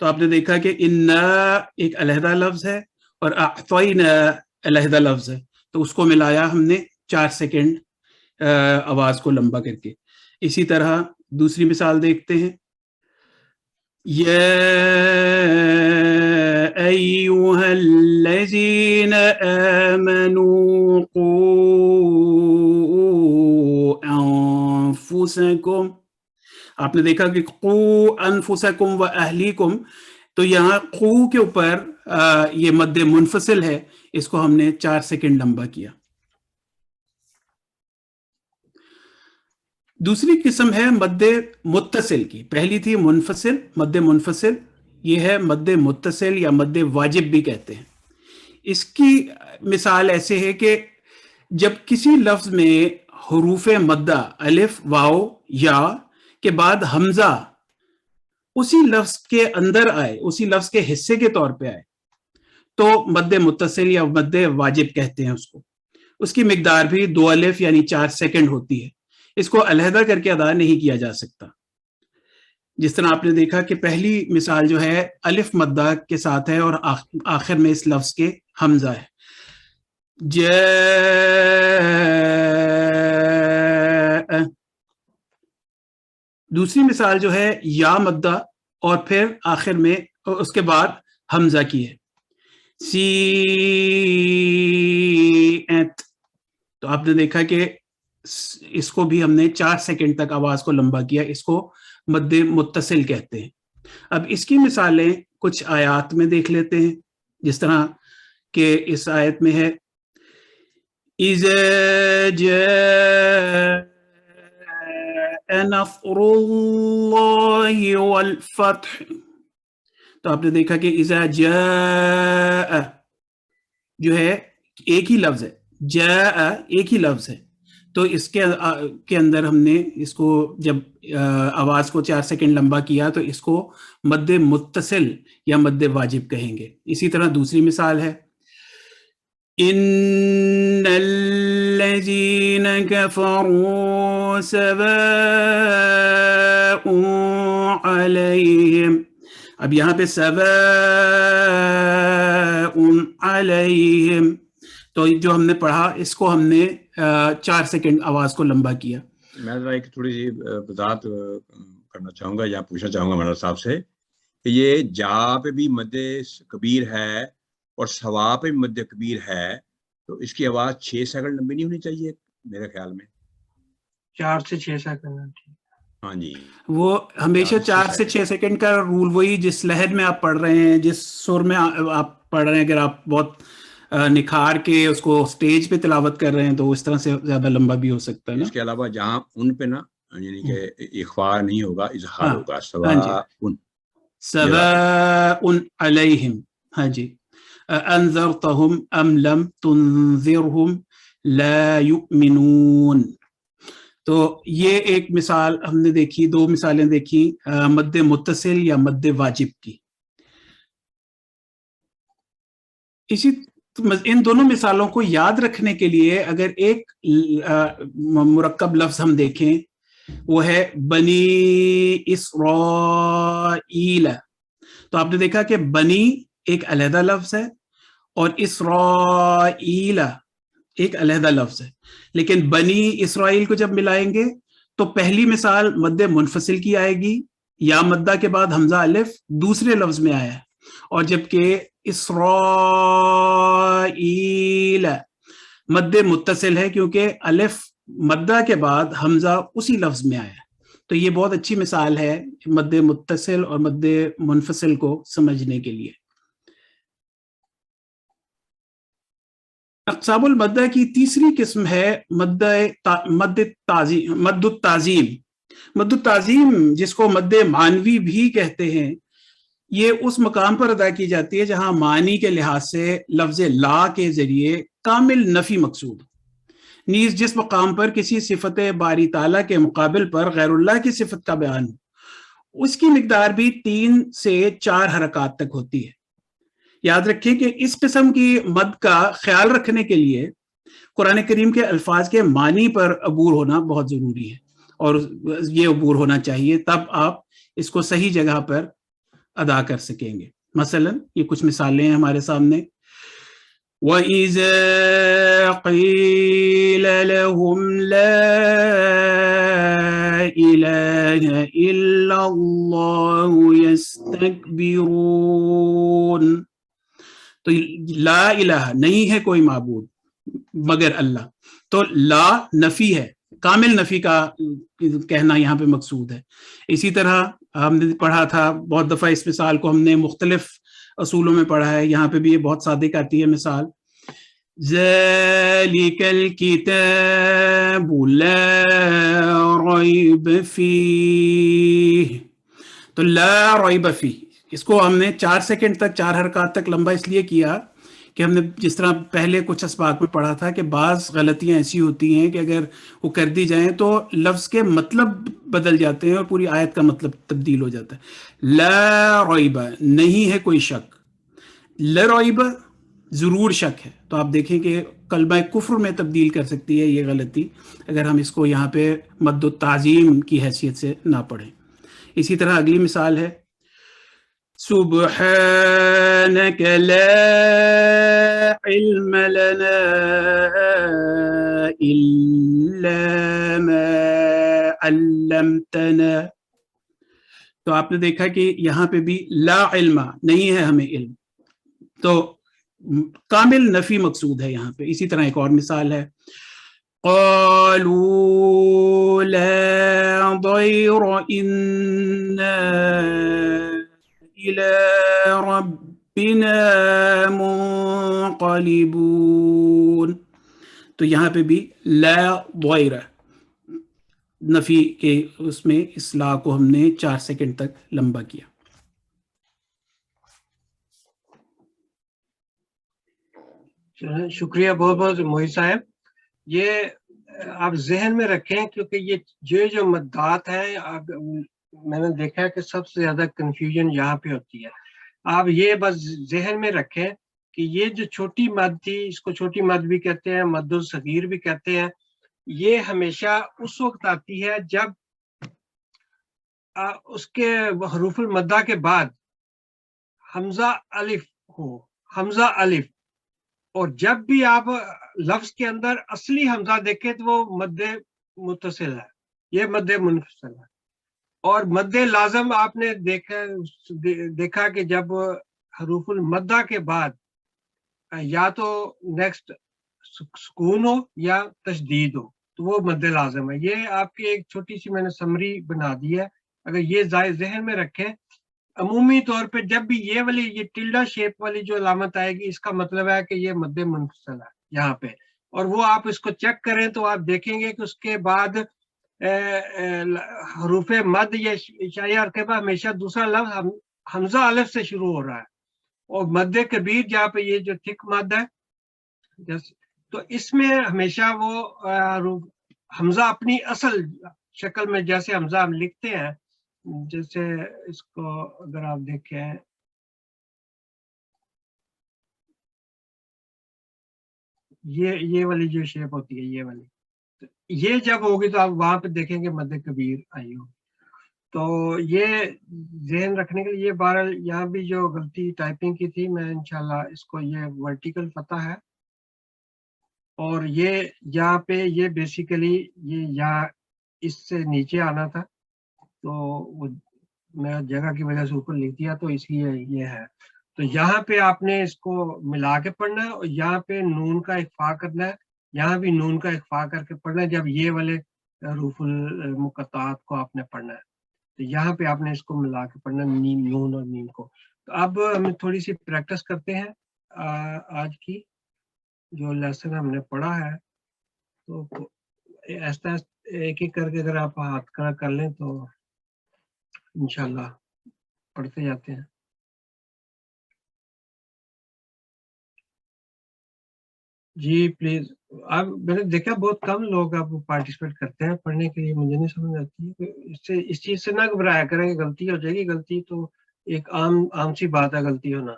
تو آپ نے دیکھا کہ انا ایک علیحدہ لفظ ہے اور اعطینا علیحدہ لفظ ہے، تو اس کو ملایا ہم نے 4 سیکنڈ آواز کو لمبا کر کے. اسی طرح دوسری مثال دیکھتے ہیں، یا ایھا الذین آمنوا قوا انفسکم. آپ نے دیکھا کہ قو انفسکم و اہلیکم، تو یہاں قو کے اوپر یہ مد منفصل ہے، اس کو ہم نے 4 سیکنڈ لمبا کیا. دوسری قسم ہے مد متصل کی. پہلی تھی منفصل، مد منفصل، یہ ہے مد متصل یا مد واجب بھی کہتے ہیں. اس کی مثال ایسے ہے کہ جب کسی لفظ میں حروف مدہ الف، واو، یا کے بعد حمزہ اسی لفظ کے اندر آئے، اسی لفظ کے حصے کے طور پہ آئے، تو مد متصل یا مد واجب کہتے ہیں اس کو. اس کی مقدار بھی 2 الف یعنی 4 سیکنڈ ہوتی ہے. اس کو علیحدہ کر کے ادا نہیں کیا جا سکتا. جس طرح آپ نے دیکھا کہ پہلی مثال جو ہے الف مدہ کے ساتھ ہے اور آخر میں اس لفظ کے حمزہ ہے. دوسری مثال جو ہے یا مدہ اور پھر آخر میں اس کے بعد حمزہ کی ہے، سیئت. تو آپ نے دیکھا کہ اس کو بھی ہم نے 4 سیکنڈ تک آواز کو لمبا کیا. اس کو مد متصل کہتے ہیں. اب اس کی مثالیں کچھ آیات میں دیکھ لیتے ہیں. جس طرح کہ اس آیت میں ہے اذا جاء نصر اللہ والفتح. تو آپ نے دیکھا کہ اذا جاء جو ہے ایک ہی لفظ ہے، جاء ایک ہی لفظ ہے، تو اس کے اندر ہم نے اس کو جب آواز کو 4 سیکنڈ لمبا کیا تو اس کو مد متصل یا مد واجب کہیں گے. اسی طرح دوسری مثال ہے ان الذین کفروا سواء علیہم. اب یہاں پہ سواء علیہم، تو جو ہم نے پڑھا اس کو ہم نے 4 سیکنڈ آواز کو لمبا کیا. میں ذرا ایک تھوڑی سی وضاحت کرنا چاہوں گا یا پوچھنا چاہوں گا مولانا صاحب سے کہ یہ جا پہ بھی مد کبیر ہے اور سوا پہ بھی مد کبیر ہے، تو اس کی آواز 6 سیکنڈ لمبی نہیں ہونی چاہیے میرے خیال میں؟ 4 سے 6 سیکنڈ. ہاں جی، وہ ہمیشہ 4 سے 6 سیکنڈ کا رول وہی جس لہر میں آپ پڑھ رہے ہیں، جس سر میں آپ پڑھ رہے ہیں. اگر آپ بہت نکھار کے اس کو سٹیج پہ تلاوت کر رہے ہیں تو اس طرح سے زیادہ لمبا بھی ہو سکتا ہے نا. اس کے علاوہ جہاں ان پہ نا یعنی کہ اخفا نہیں ہوگا، اظہار ہوگا. ہاں جی، سواء علیہم. ہاں جی، انذرتہم ام لم تنذرہم لا یؤمنون. تو یہ ایک مثال ہم نے دیکھی، 2 مثالیں دیکھی مد متصل یا مد واجب کی. ان دونوں مثالوں کو یاد رکھنے کے لیے اگر ایک مرکب لفظ ہم دیکھیں، وہ ہے بنی اسرائیل. تو آپ نے دیکھا کہ بنی ایک علیحدہ لفظ ہے اور اسرائیل ایک علیحدہ لفظ ہے، لیکن بنی اسرائیل کو جب ملائیں گے تو پہلی مثال مد منفصل کی آئے گی، یا مدہ کے بعد حمزہ الف دوسرے لفظ میں آیا ہے، اور جبکہ اسرائیل مد متصل ہے کیونکہ الف مدہ کے بعد حمزہ اسی لفظ میں آیا ہے. تو یہ بہت اچھی مثال ہے مد متصل اور مد منفصل کو سمجھنے کے لیے. اقسام المدہ کی تیسری قسم ہے مد التعظیم. مد التعظیم جس کو مد معنوی بھی کہتے ہیں، یہ اس مقام پر ادا کی جاتی ہے جہاں معنی کے لحاظ سے لفظ لا کے ذریعے کامل نفی مقصود. نیز جس مقام پر کسی صفت باری تعالیٰ کے مقابل پر غیر اللہ کی صفت کا بیان ہو، اس کی مقدار بھی 3 سے 4 حرکات تک ہوتی ہے. یاد رکھیں کہ اس قسم کی مد کا خیال رکھنے کے لیے قرآن کریم کے الفاظ کے معنی پر عبور ہونا بہت ضروری ہے، اور یہ عبور ہونا چاہیے، تب آپ اس کو صحیح جگہ پر ادا کر سکیں گے. مثلا یہ کچھ مثالیں ہیں ہمارے سامنے. وَإِذَا قِيلَ لَهُمْ لَا إِلَهَ إِلَّا اللَّهُ يَسْتَكْبِرُونَ. تو لا الہ نہیں ہے کوئی معبود مگر اللہ، تو لا نفی ہے، کامل نفی کا کہنا یہاں پہ مقصود ہے. اسی طرح ہم نے پڑھا تھا بہت دفعہ، اس مثال کو ہم نے مختلف اصولوں میں پڑھا ہے، یہاں پہ بھی یہ بہت صادق آتی ہے مثال. ذَلِكَ الْكِتَابُ لَا رَيْبَ فِيهِ. تو لا ریب فیہ اس کو ہم نے 4 سیکنڈ تک 4 حرکات تک لمبا اس لیے کیا کہ ہم نے جس طرح پہلے کچھ اسباق میں پڑھا تھا کہ بعض غلطیاں ایسی ہوتی ہیں کہ اگر وہ کر دی جائیں تو لفظ کے مطلب بدل جاتے ہیں اور پوری آیت کا مطلب تبدیل ہو جاتا ہے. لا ریب نہیں ہے کوئی شک، لا ریب ضرور شک ہے. تو آپ دیکھیں کہ کلمہ کفر میں تبدیل کر سکتی ہے یہ غلطی اگر ہم اس کو یہاں پہ مد التعظیم کی حیثیت سے نہ پڑھیں. اسی طرح اگلی مثال ہے سبحانك لا علم لنا إلا ما علمتنا. تو آپ نے دیکھا کہ یہاں پہ بھی لا علم نہیں ہے ہمیں علم، تو کامل نفی مقصود ہے یہاں پہ. اسی طرح ایک اور مثال ہے قالوا لا ضير إنا إلى ربنا منقلبون. تو یہاں پہ بھی لا ضیر نفی کے اس میں اصلاح کو ہم نے 4 سیکنڈ تک لمبا کیا. شکریہ بہت بہت محیط صاحب. یہ آپ ذہن میں رکھیں کیونکہ یہ جو مدات ہیں میں نے دیکھا ہے کہ سب سے زیادہ کنفیوژن یہاں پہ ہوتی ہے. آپ یہ بس ذہن میں رکھیں کہ یہ جو چھوٹی مد تھی، اس کو چھوٹی مد بھی کہتے ہیں، مد الصغیر بھی کہتے ہیں. یہ ہمیشہ اس وقت آتی ہے جب اس کے حروف المدہ کے بعد حمزہ الف ہو، حمزہ الف، اور جب بھی آپ لفظ کے اندر اصلی حمزہ دیکھیں تو وہ مد متصل ہے، یہ مد منفصل ہے. اور مد لازم آپ نے دیکھا کہ جب حروف المدہ کے بعد یا تو نیکسٹ سکون ہو یا تشدید ہو تو وہ مد لازم ہے. یہ آپ کی ایک چھوٹی سی میں نے سمری بنا دی ہے، اگر یہ ذہن میں رکھیں. عمومی طور پہ جب بھی یہ ٹلڈا شیپ والی جو علامت آئے گی اس کا مطلب ہے کہ یہ مد منفصل ہے یہاں پہ. اور وہ آپ اس کو چیک کریں تو آپ دیکھیں گے کہ اس کے بعد حروف مد یا اشاریہ ارکبہ ہمیشہ دوسرا لفظ حمزہ الف سے شروع ہو رہا ہے، اور مد کبیر جہاں پہ یہ جو تھک مد ہے تو اس میں ہمیشہ وہ حمزہ اپنی اصل شکل میں جیسے حمزہ ہم لکھتے ہیں، جیسے اس کو اگر آپ دیکھیں یہ والی جو شیپ ہوتی ہے یہ والی، یہ جب ہوگی تو آپ وہاں پہ دیکھیں گے مد کبیر آئی ہوگی. تو یہ ذہن رکھنے کے لیے یہ بہرحال یہاں بھی جو غلطی ٹائپنگ کی تھی میں انشاءاللہ اس کو یہ ورٹیکل فتح ہے، اور یہ یہاں پہ یہ بیسیکلی یہ یا اس سے نیچے آنا تھا تو وہ میں جگہ کی وجہ سے اوپر لکھ دیا تو اس لیے یہ ہے. تو یہاں پہ آپ نے اس کو ملا کے پڑھنا ہے، اور یہاں پہ نون کا اخفا کرنا ہے، یہاں بھی نون کا اخفا کر کے پڑھنا ہے جب یہ والے حروف المقطعات کو آپ نے پڑھنا ہے. تو یہاں پہ آپ نے اس کو ملا کے پڑھنا نون اور میم کو. تو اب ہم تھوڑی سی پریکٹس کرتے ہیں آج کی جو لیسن ہم نے پڑھا ہے. تو ایسا ایک ایک کر کے اگر آپ ہاتھ کھڑا کر لیں تو انشاءاللہ پڑھتے جاتے ہیں. جی پلیز. اب میں نے دیکھا بہت کم لوگ اب پارٹیسپیٹ کرتے ہیں پڑھنے کے لیے، مجھے نہیں سمجھ آتی اس چیز سے نہ گھبرایا کریں کہ غلطی ہو جائے گی. غلطی تو ایک عام سی بات ہے غلطی ہونا،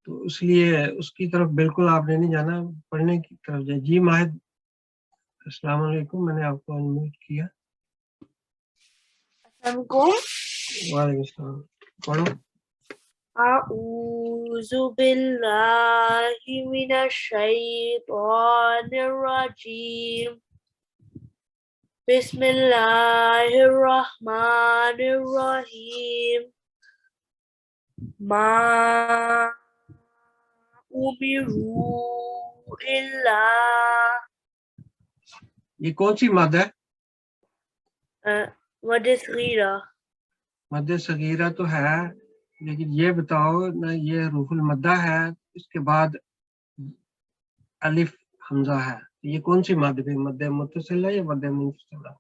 تو اس لیے اس کی طرف بالکل آپ نے نہیں جانا، پڑھنے کی طرف جائے. جی ماہد السلام علیکم، میں نے آپ کو انمیوٹ کیا. وعلیکم السلام. پڑھو. اعوذ باللہ من الشیطان الرجیم، بسم اللہ الرحمن الرحیم. ما امروا الا، یہ کون سی مد ہے؟ مد صغیرہ. مد صغیرہ تو ہے، لیکن یہ بتاؤ نہ یہ حروف المدہ ہے اس کے بعد الف حمزہ ہے، یہ کون سی مد ہے؟ مد متصل ہے یا مد منفصل ہے؟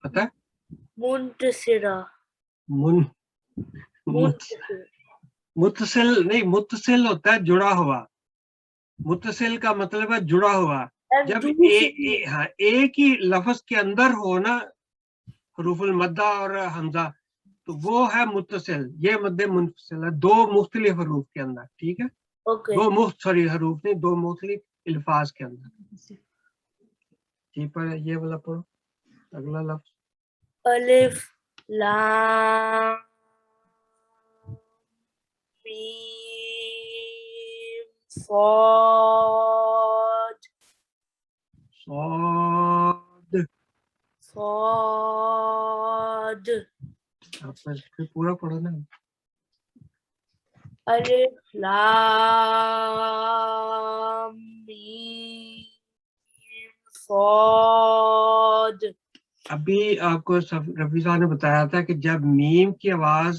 پتہ ہے؟ منتصرہ. متصل نہیں، متصل ہوتا ہے جڑا ہوا. متصل کا مطلب ہے جڑا ہوا. جب ایک ہی لفظ کے اندر ہو نا حروف المدہ اور حمزہ تو وہ ہے متصل. یہ مد منفصل ہے دو مختلف حروف کے اندر. ٹھیک ہے، دو حروف نہیں، دو مختلف الفاظ کے اندر. ٹھیک ہے، یہ والا پڑھو اگلا لفظ. الف لام میم صاد. آپ پورا پڑھو نا. الف لام میم صاد. ابھی آپ کو رفیع صاحب نے بتایا تھا کہ جب میم کی آواز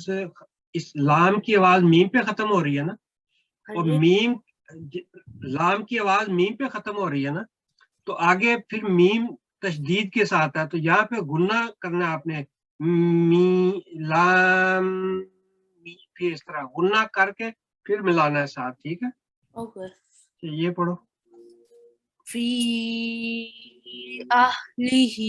اس لام کی آواز میم پہ ختم ہو رہی ہے نا، اور میم لام کی آواز میم پہ ختم ہو رہی ہے نا، تو آگے پھر میم تشدید کے ساتھ ہے. تو یہاں پہ گننا کرنا ہے آپ نے، لام پھر اس طرح گننا کر کے پھر ملانا ہے ساتھ. ٹھیک ہے، یہ پڑھو. فی اہلہ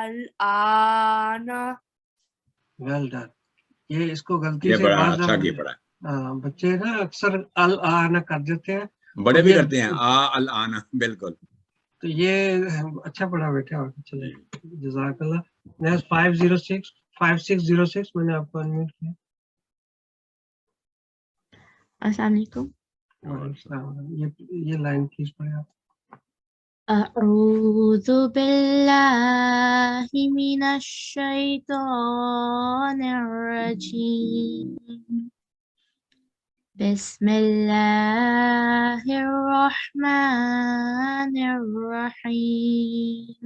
الآن. Well done. یہ اس کو غلطی یہ سے بڑا بعض اچھا کیا پڑا. بچے نا اکثر الآن کر دیتے ہیں بڑے بھی کرتے ہیں الان، بالکل. تو یہ اچھا پڑھا بیٹا. چلے جزاک اللہ. نیکسٹ 5606 میں نے آپ کو انمیوٹ کیا. السلام علیکم. وعلیکم السلام. یہ لائن پلیز پڑھیں آپ. أعوذ بالله من الشيطان الرجيم. بسم الله الرحمن الرحيم.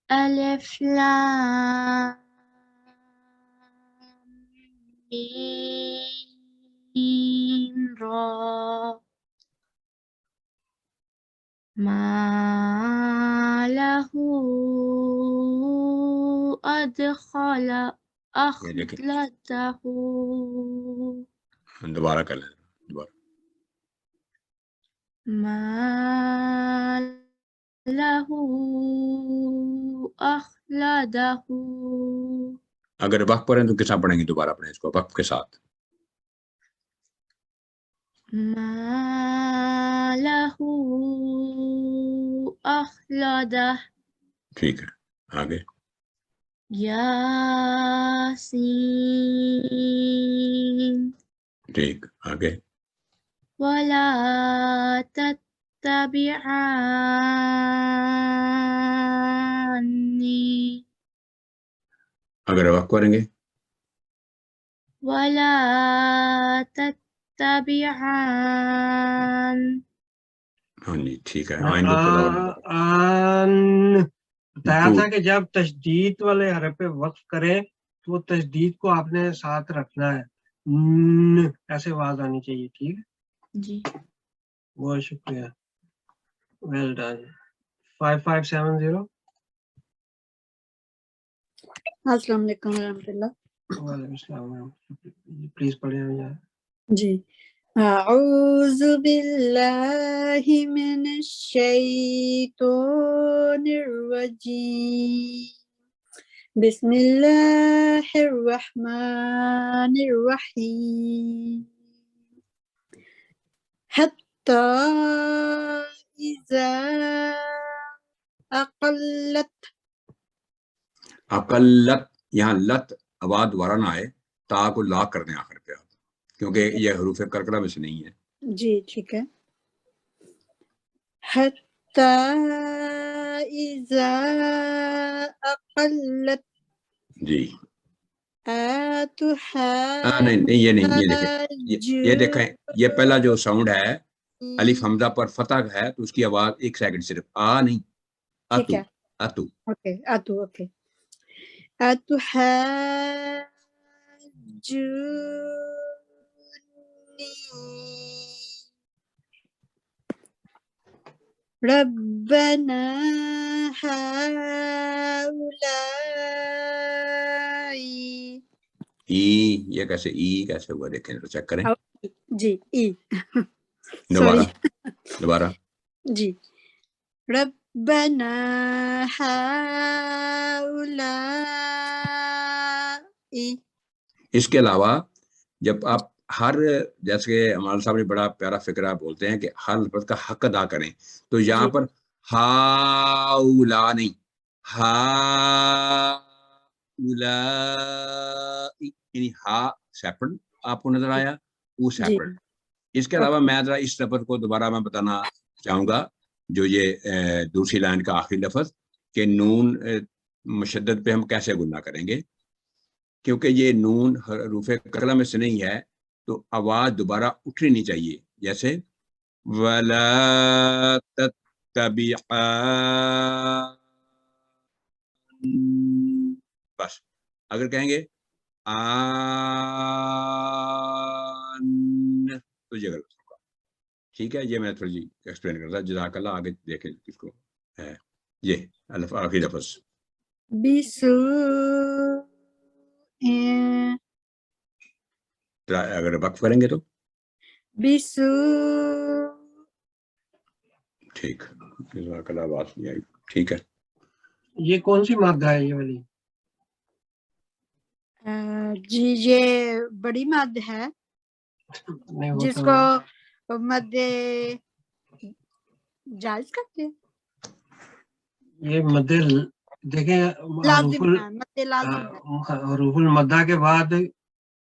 ألف لام ميم را ما له أخلته. دوبارہ کر لیں. دوبارہ. ما له أخلده. اگر وقف پڑھیں تو کس طرح پڑھیں گے؟ دوبارہ پڑھیں اس کو وقف کے ساتھ. ما له أخلده. ٹھیک ہے آگے. ياسين. ٹھیک آگے. ولا تتبعاني. اگر وقف کریں گے ولا تتبعان. ہاں جی ٹھیک ہے. بتایا تھا کہ جب تشدید والے حرف پہ وقف کرے تو وہ تشدید کو آپ نے ساتھ رکھنا ہے. ایسے آواز آنی چاہیے. ٹھیک ہے جی. بہت شکریہ. Well done. 5570. السلام علیکم ورحمۃ اللہ. وعلیکم السلام. پلیز پڑھیں یار. جی. اعوذ باللہ من الشیطان الرجیم. بسم اللہ الرحمن الرحیم. حتی اذا اقلت. اقلت، یہاں لت آواز دوبارہ نہ آئے، تا کو لا کر دیں آخر پہ آپ، کیونکہ یہ حروف کرکرہ میں سے نہیں ہے. جی ٹھیک ہے. حتی اذا اقلت. جی آتها. نہیں یہ نہیں، یہ دیکھیں، یہ دیکھیں، یہ پہلا جو ساؤنڈ ہے الف حمزہ پر فتح ہے تو اس کی آواز ایک سیکنڈ صرف نہیں، ٹھیک اتو ہے. اتو. اوکے اتو. اوکے. اتحاجوني ربنا هؤلاء. یہ کیسے کیسے ہوا دیکھیں چیک کریں. جی ای دوبارہ دوبارہ. جی. ربنا هؤلاء. اس کے علاوہ جب آپ ہر، جیسے کہ ہمارے صاحب نے بڑا پیارا فکرہ بولتے ہیں کہ ہر لفظ کا حق ادا کریں، تو یہاں پر ہاؤلا نہیں، ہاؤلا، یعنی ہا سیپریٹ آپ کو نظر آیا، وہ سیپریٹ. اس کے علاوہ میں ذرا اس لفظ کو دوبارہ میں بتانا چاہوں گا، جو یہ دوسری لائن کا آخری لفظ کہ نون مشدد پہ ہم کیسے گننا کریں گے، کیونکہ یہ نون حروف کرکرہ میں سے نہیں ہے تو آواز دوبارہ اٹھنی نہیں چاہیے. جیسے وَلَا تَتَّبِعَانِ، بس. اگر کہیں گے آن تو یہ غلط ہوگا. ٹھیک ہے، یہ میں تھوڑی جی ایکسپلین کرتا. جزاک اللہ. آگے دیکھیں کس کو ہے یہ آخری لفظ. اگر وقف کریں گے تو ٹھیک. جزاک اللہ. بات نہیں آئی. ٹھیک ہے. یہ کون سی مادہ ہے یہ والی؟ جی یہ بڑی مد ہے نہیں، وہ جس تو کو مد جائز کرتے ہیں یہ مد دیکھیں لازم ہے مد لازم ہے حروف المدہ کے بعد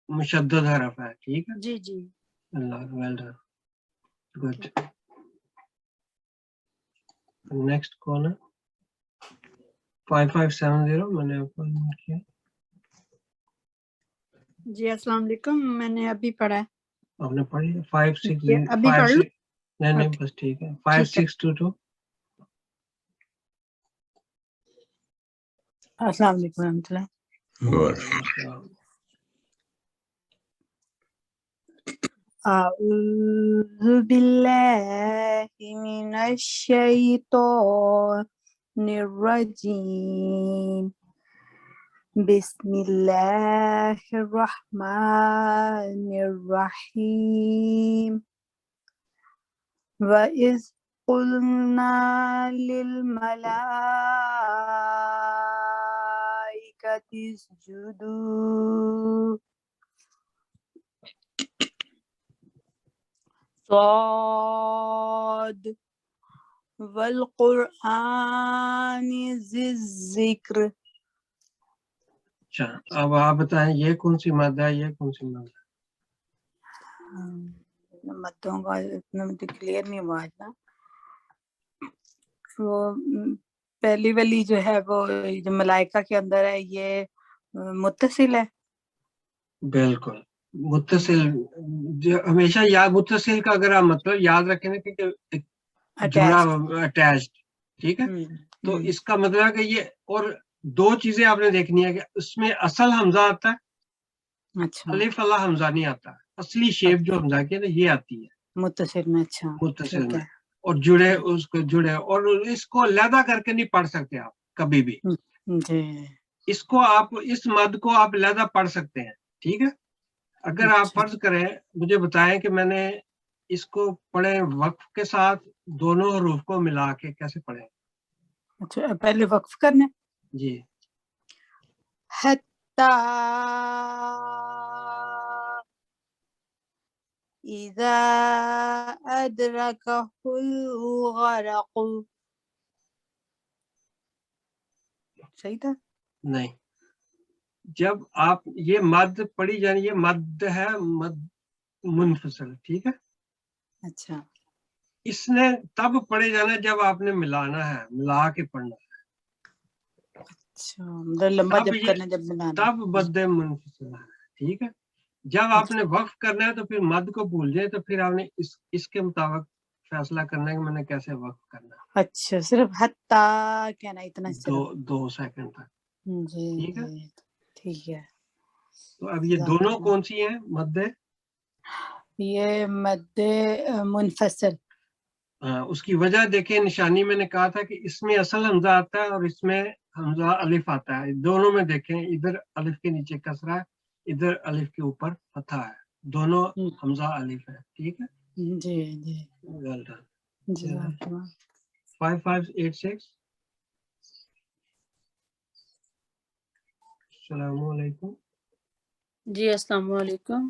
مشدد حرف ہے ٹھیک ہے جی جی اللہ ویل ڈن گڈ نیکسٹ کون ہے 5570 میں نے اپوائنٹمنٹ کیا جی السلام علیکم میں نے ابھی پڑھا ہے آپ نے پڑھی 56 یہ ابھی پڑھ لوں نہیں Okay. بس ٹھیک ہے ٹھیک ہے 5622 السلام علیکم ورحمۃ اللہ. أعوذ بالله من الشيطان الرجيم بسم الله الرحمن الرحيم وإذ قلنا للملائكة اسجدوا صاد والقرآن ذی الذکر. اچھا اب آپ بتائیں یہ کون سی مادہ ہے یہ کون سی مادہ ہے مدوں کا اتنا مجھے کلیئر نہیں ہوا اتنا. وہ پہلی والی جو ہے وہ جو ملائکہ کے اندر ہے یہ متصل ہے. بالکل متصل ہمیشہ یاد متصل کا اگر آپ مطلب یاد رکھیں نا کہ جڑا اٹیچڈ ٹھیک ہے تو اس کا مطلب ہے کہ یہ اور دو چیزیں آپ نے دیکھنی ہے کہ اس میں اصل حمزہ آتا ہے اچھا الف اللہ حمزہ نہیں آتا اصلی شیپ جو حمزہ کی ہے نا یہ آتی ہے متصل میں. اچھا متصل ٹھیک میں ہے. اور جڑے اس کو جڑے اور اس کو علیحدہ کر کے نہیں پڑھ سکتے آپ کبھی بھی جی اس کو آپ اس مد کو آپ علیحدہ پڑھ سکتے ہیں ٹھیک ہے اگر آپ اچھا فرض کریں مجھے بتائیں کہ میں نے اس کو پڑھے وقف کے ساتھ دونوں حروف کو ملا کے کیسے پڑھیں اچھا پہلے وقف کرنے. جی حتی اذا ادرکہ الغرق. صحیح تھا. نہیں جب آپ یہ مد پڑھی جائے یہ مد ہے مد منفصل ٹھیک ہے اچھا اس نے تب پڑھے جانا جب آپ نے ملانا ہے ملا کے پڑھنا ہے اچھا مطلب لمبا تب جب یہ کرنا جب بنانا. تب مد منفصل ہے ٹھیک ہے جب آپ نے وقف کرنا ہے تو پھر مد کو بھول جائے تو پھر آپ نے اس کے مطابق فیصلہ کرنا ہے کہ میں نے کیسے وقف کرنا ہے اچھا صرف حتی کہنا اتنا صرف. 2 سیکنڈ تک جی ٹھیک ہے ٹھیک ہے. تو اب یہ دونوں کون سی ہیں مد یہ مد منفصل. اس کی وجہ دیکھیں نشانی میں نے کہا تھا کہ اس میں اصل حمزہ آتا ہے اور اس میں حمزہ الف آتا ہے دونوں میں دیکھیں ادھر الف کے نیچے کسرہ ہے ادھر الف کے اوپر فتحہ ہے دونوں حمزہ الف ہے ٹھیک ہے جی جی ویل ڈن جزاک اللہ. 5586 السلام علیکم جی السلام علیکم.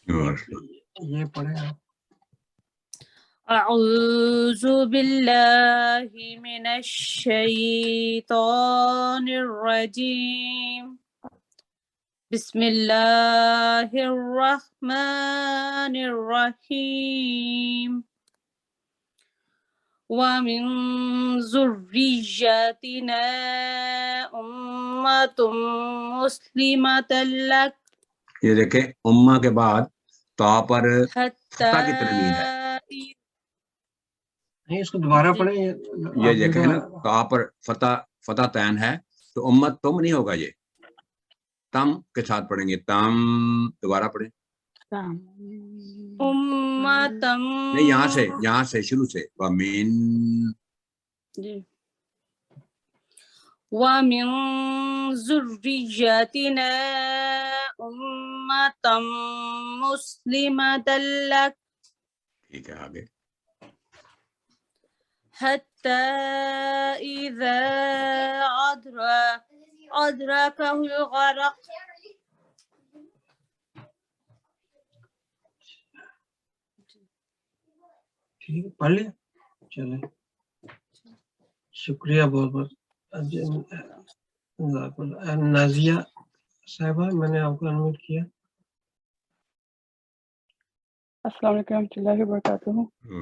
یہ پڑھیں آپ اعوذ باللہ من الشیطان الرجیم بسم اللہ الرحمن الرحیم وَمِن ذُرِّيَّتِنَا أُمَّةٌ مُسْلِمَةٌ لَكَ یہ دیکھیں امہ کے بعد تا پر فتح کی تنوین ہے حَتَّى. نہیں اس کو دوبارہ پڑھیں یہ دیکھیں نا تا پر فتح تین ہے تو امت تم نہیں ہوگا یہ تم کے ساتھ پڑھیں گے تم دوبارہ پڑھیں أُمَّةً نہیں یہاں سے شروع سے وَمِن جی وَمِن ذُرِّيَّتِنَا أُمَّةً مُسْلِمَةً لَكَ ٹھیک ہے آگے حَتَّى إِذَا أَدْرَكَهُ الْغَرَقُ. ٹھیک ہے پڑھ لیا چلے شکریہ بہت بہت نازیہ صاحبہ میں نے آپ کو انمیوٹ کیا السلام علیکم ورحمۃ اللہ وبرکاتہ.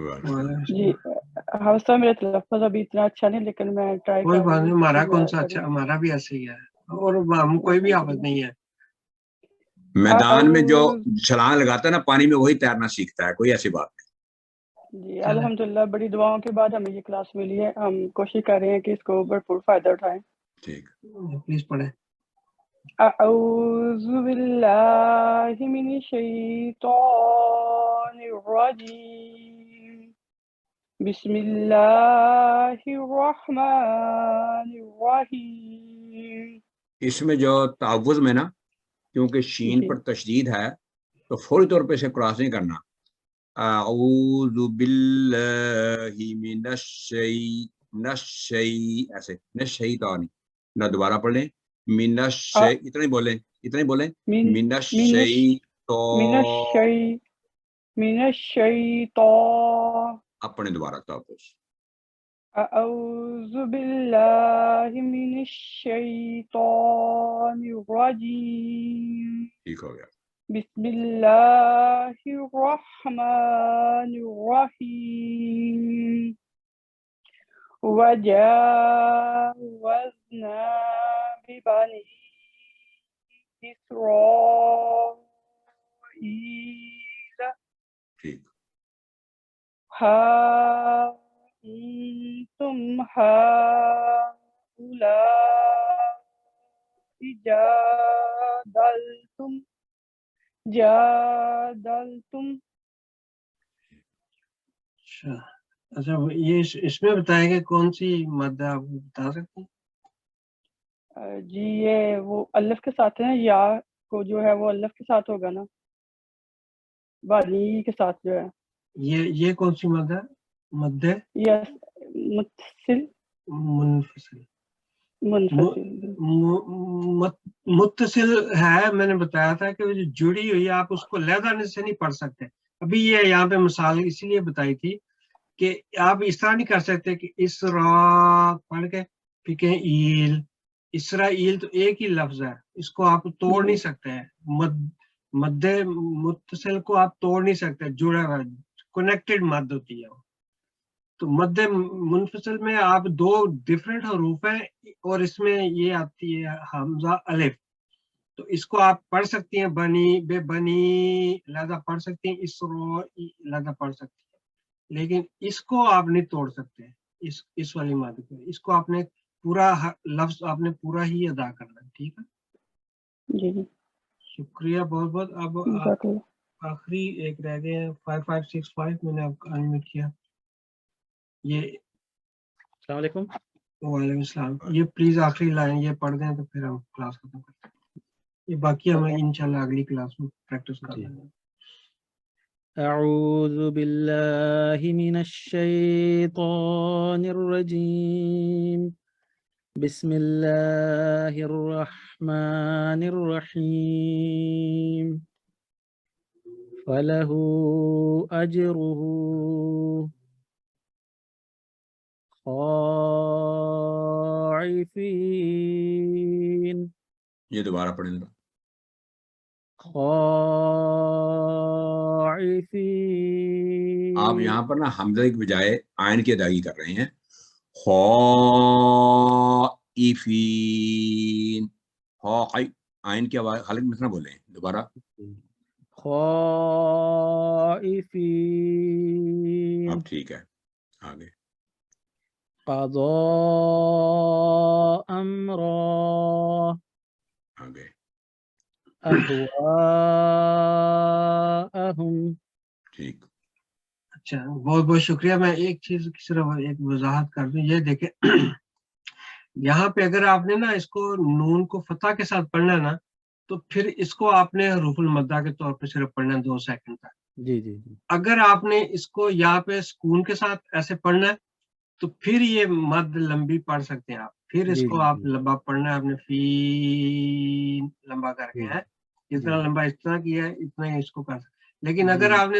وعلیکم جی السلام۔ ہاؤس صاحب میرا تلفظ ابھی اتنا اچھا نہیں لیکن میں ٹرائی کوئی کر بات رہی نہیں ہوں ہمارا کہ کون میں سا اچھا کروں. ہمارا بھی ایسے ہی ہے اور ہم کوئی بھی آفت نہیں ہے میدان میں جو اعوذ چھلانگ لگاتا ہے نا پانی میں وہی تیرنا سیکھتا ہے، کوئی ایسی بات نہیں. جی چلیں الحمدللہ بڑی دعاؤں کے بعد ہمیں یہ کلاس ملی ہے. ہم کوشش کر رہے ہیں کہ اس کو بھرپور فائدہ اٹھائیں. ٹھیک پلیز پڑھیں اعوذ باللہ من الشیطان الرجیم بسم اللہ الرحمن الرحیم. اس میں جو تعوذ میں نا کیونکہ شین جی پر تشدید ہے تو فوری طور پہ اسے کراس نہیں کرنا. اعوذ باللہ من الشیطان ایسے نشیطان نہ دوبارہ پڑھ لیں من اتنا ہی بولیں من الشیطان من الشیطان. اپنے دوبارہ تعوذ. اعوذ باللہ من الشیطان الرجیم ٹھیک ہو گیا. بسم اللہ الرحمن الرحیم وجاوزنا ببنی اسرائیل ٹھیک أنتم هؤلاء جادلتم. اچھا یہ اس میں بتائیں کہ کون سی مد آپ بتا سکتے ہیں جی یہ وہ الف کے ساتھ ہے یا کو جو ہے وہ الف کے ساتھ ہوگا نا بانی کے ساتھ جو ہے یہ کون سی مد ہے مد یس متصل منفصل منفصل. متصل ہے میں نے بتایا تھا کہ جو جڑی ہوئی ہے آپ اس کو لہذا سے نہیں پڑھ سکتے. ابھی یہ یہاں پہ مثال اسی لیے بتائی تھی کہ آپ اس طرح نہیں کر سکتے کہ اسرا پڑھ کے پھر کہیں ایل اسرائیل تو ایک ہی لفظ ہے اس کو آپ توڑ نہیں سکتے ہیں مد متصل کو آپ توڑ نہیں سکتے جڑا ہوا کنیکٹڈ مد ہوتی ہے تو مد منفصل میں آپ دو ڈفرینٹ حروف ہیں اور اس میں یہ آتی ہے حمزہ الف تو اس کو آپ پڑھ سکتی ہیں بنی بے بنی لہذا پڑھ سکتی ہیں اسرو لہذا پڑھ سکتی ہیں لیکن اس کو آپ نہیں توڑ سکتے اس والی مد کو اس کو آپ نے پورا لفظ آپ نے پورا ہی ادا کرنا ہے. ٹھیک ہے جی جی شکریہ بہت بہت. اب جزاک اللہ. آخری ایک رہ گئے ہیں 5565 میں نے آپ کو انمیوٹ کیا یہ السلام علیکم. وعلیکم السلام. یہ پلیز آخری لائن یہ پڑھ دیں تو پھر ہم کلاس ختم کرتے ہیں. یہ باقی ہم انشاءاللہ اگلی کلاس میں پریکٹس کر لیں گے. اعوذ باللہ من الشیطان الرجیم بسم اللہ الرحمن الرحیم فلہ اجرہ خائفین. یہ دوبارہ پڑھیں ذرا. خائفین. آپ یہاں پر نا حمزہ کی بجائے آئین کی ادائیگی کر رہے ہیں. خائفین آئین کی آواز خالق مثلا بولیں دوبارہ. خائفین. اب ٹھیک ہے آگے. قضاء امرا آگے. اہواءہم. ٹھیک. اچھا بہت بہت شکریہ. میں ایک چیز کی صرف ایک وضاحت کر دوں. یہ دیکھیں یہاں پہ اگر آپ نے نا اس کو نون کو فتح کے ساتھ پڑھنا ہے نا تو پھر اس کو آپ نے حروف المدہ کے طور پہ صرف پڑھنا ہے 2 سیکنڈ تک. جی جی جی. اگر آپ نے اس کو یہاں پہ سکون کے ساتھ ایسے پڑھنا ہے تو پھر یہ مد لمبی پڑھ سکتے ہیں آپ. پھر اس جی کو جی آپ جی. لمبا پڑھنا ہے. آپ نے فی لمبا کر کے ہے جتنا جی. لمبا اس طرح کیا ہے اتنا ہی اس کو کر سکتے. لیکن جی. اگر آپ نے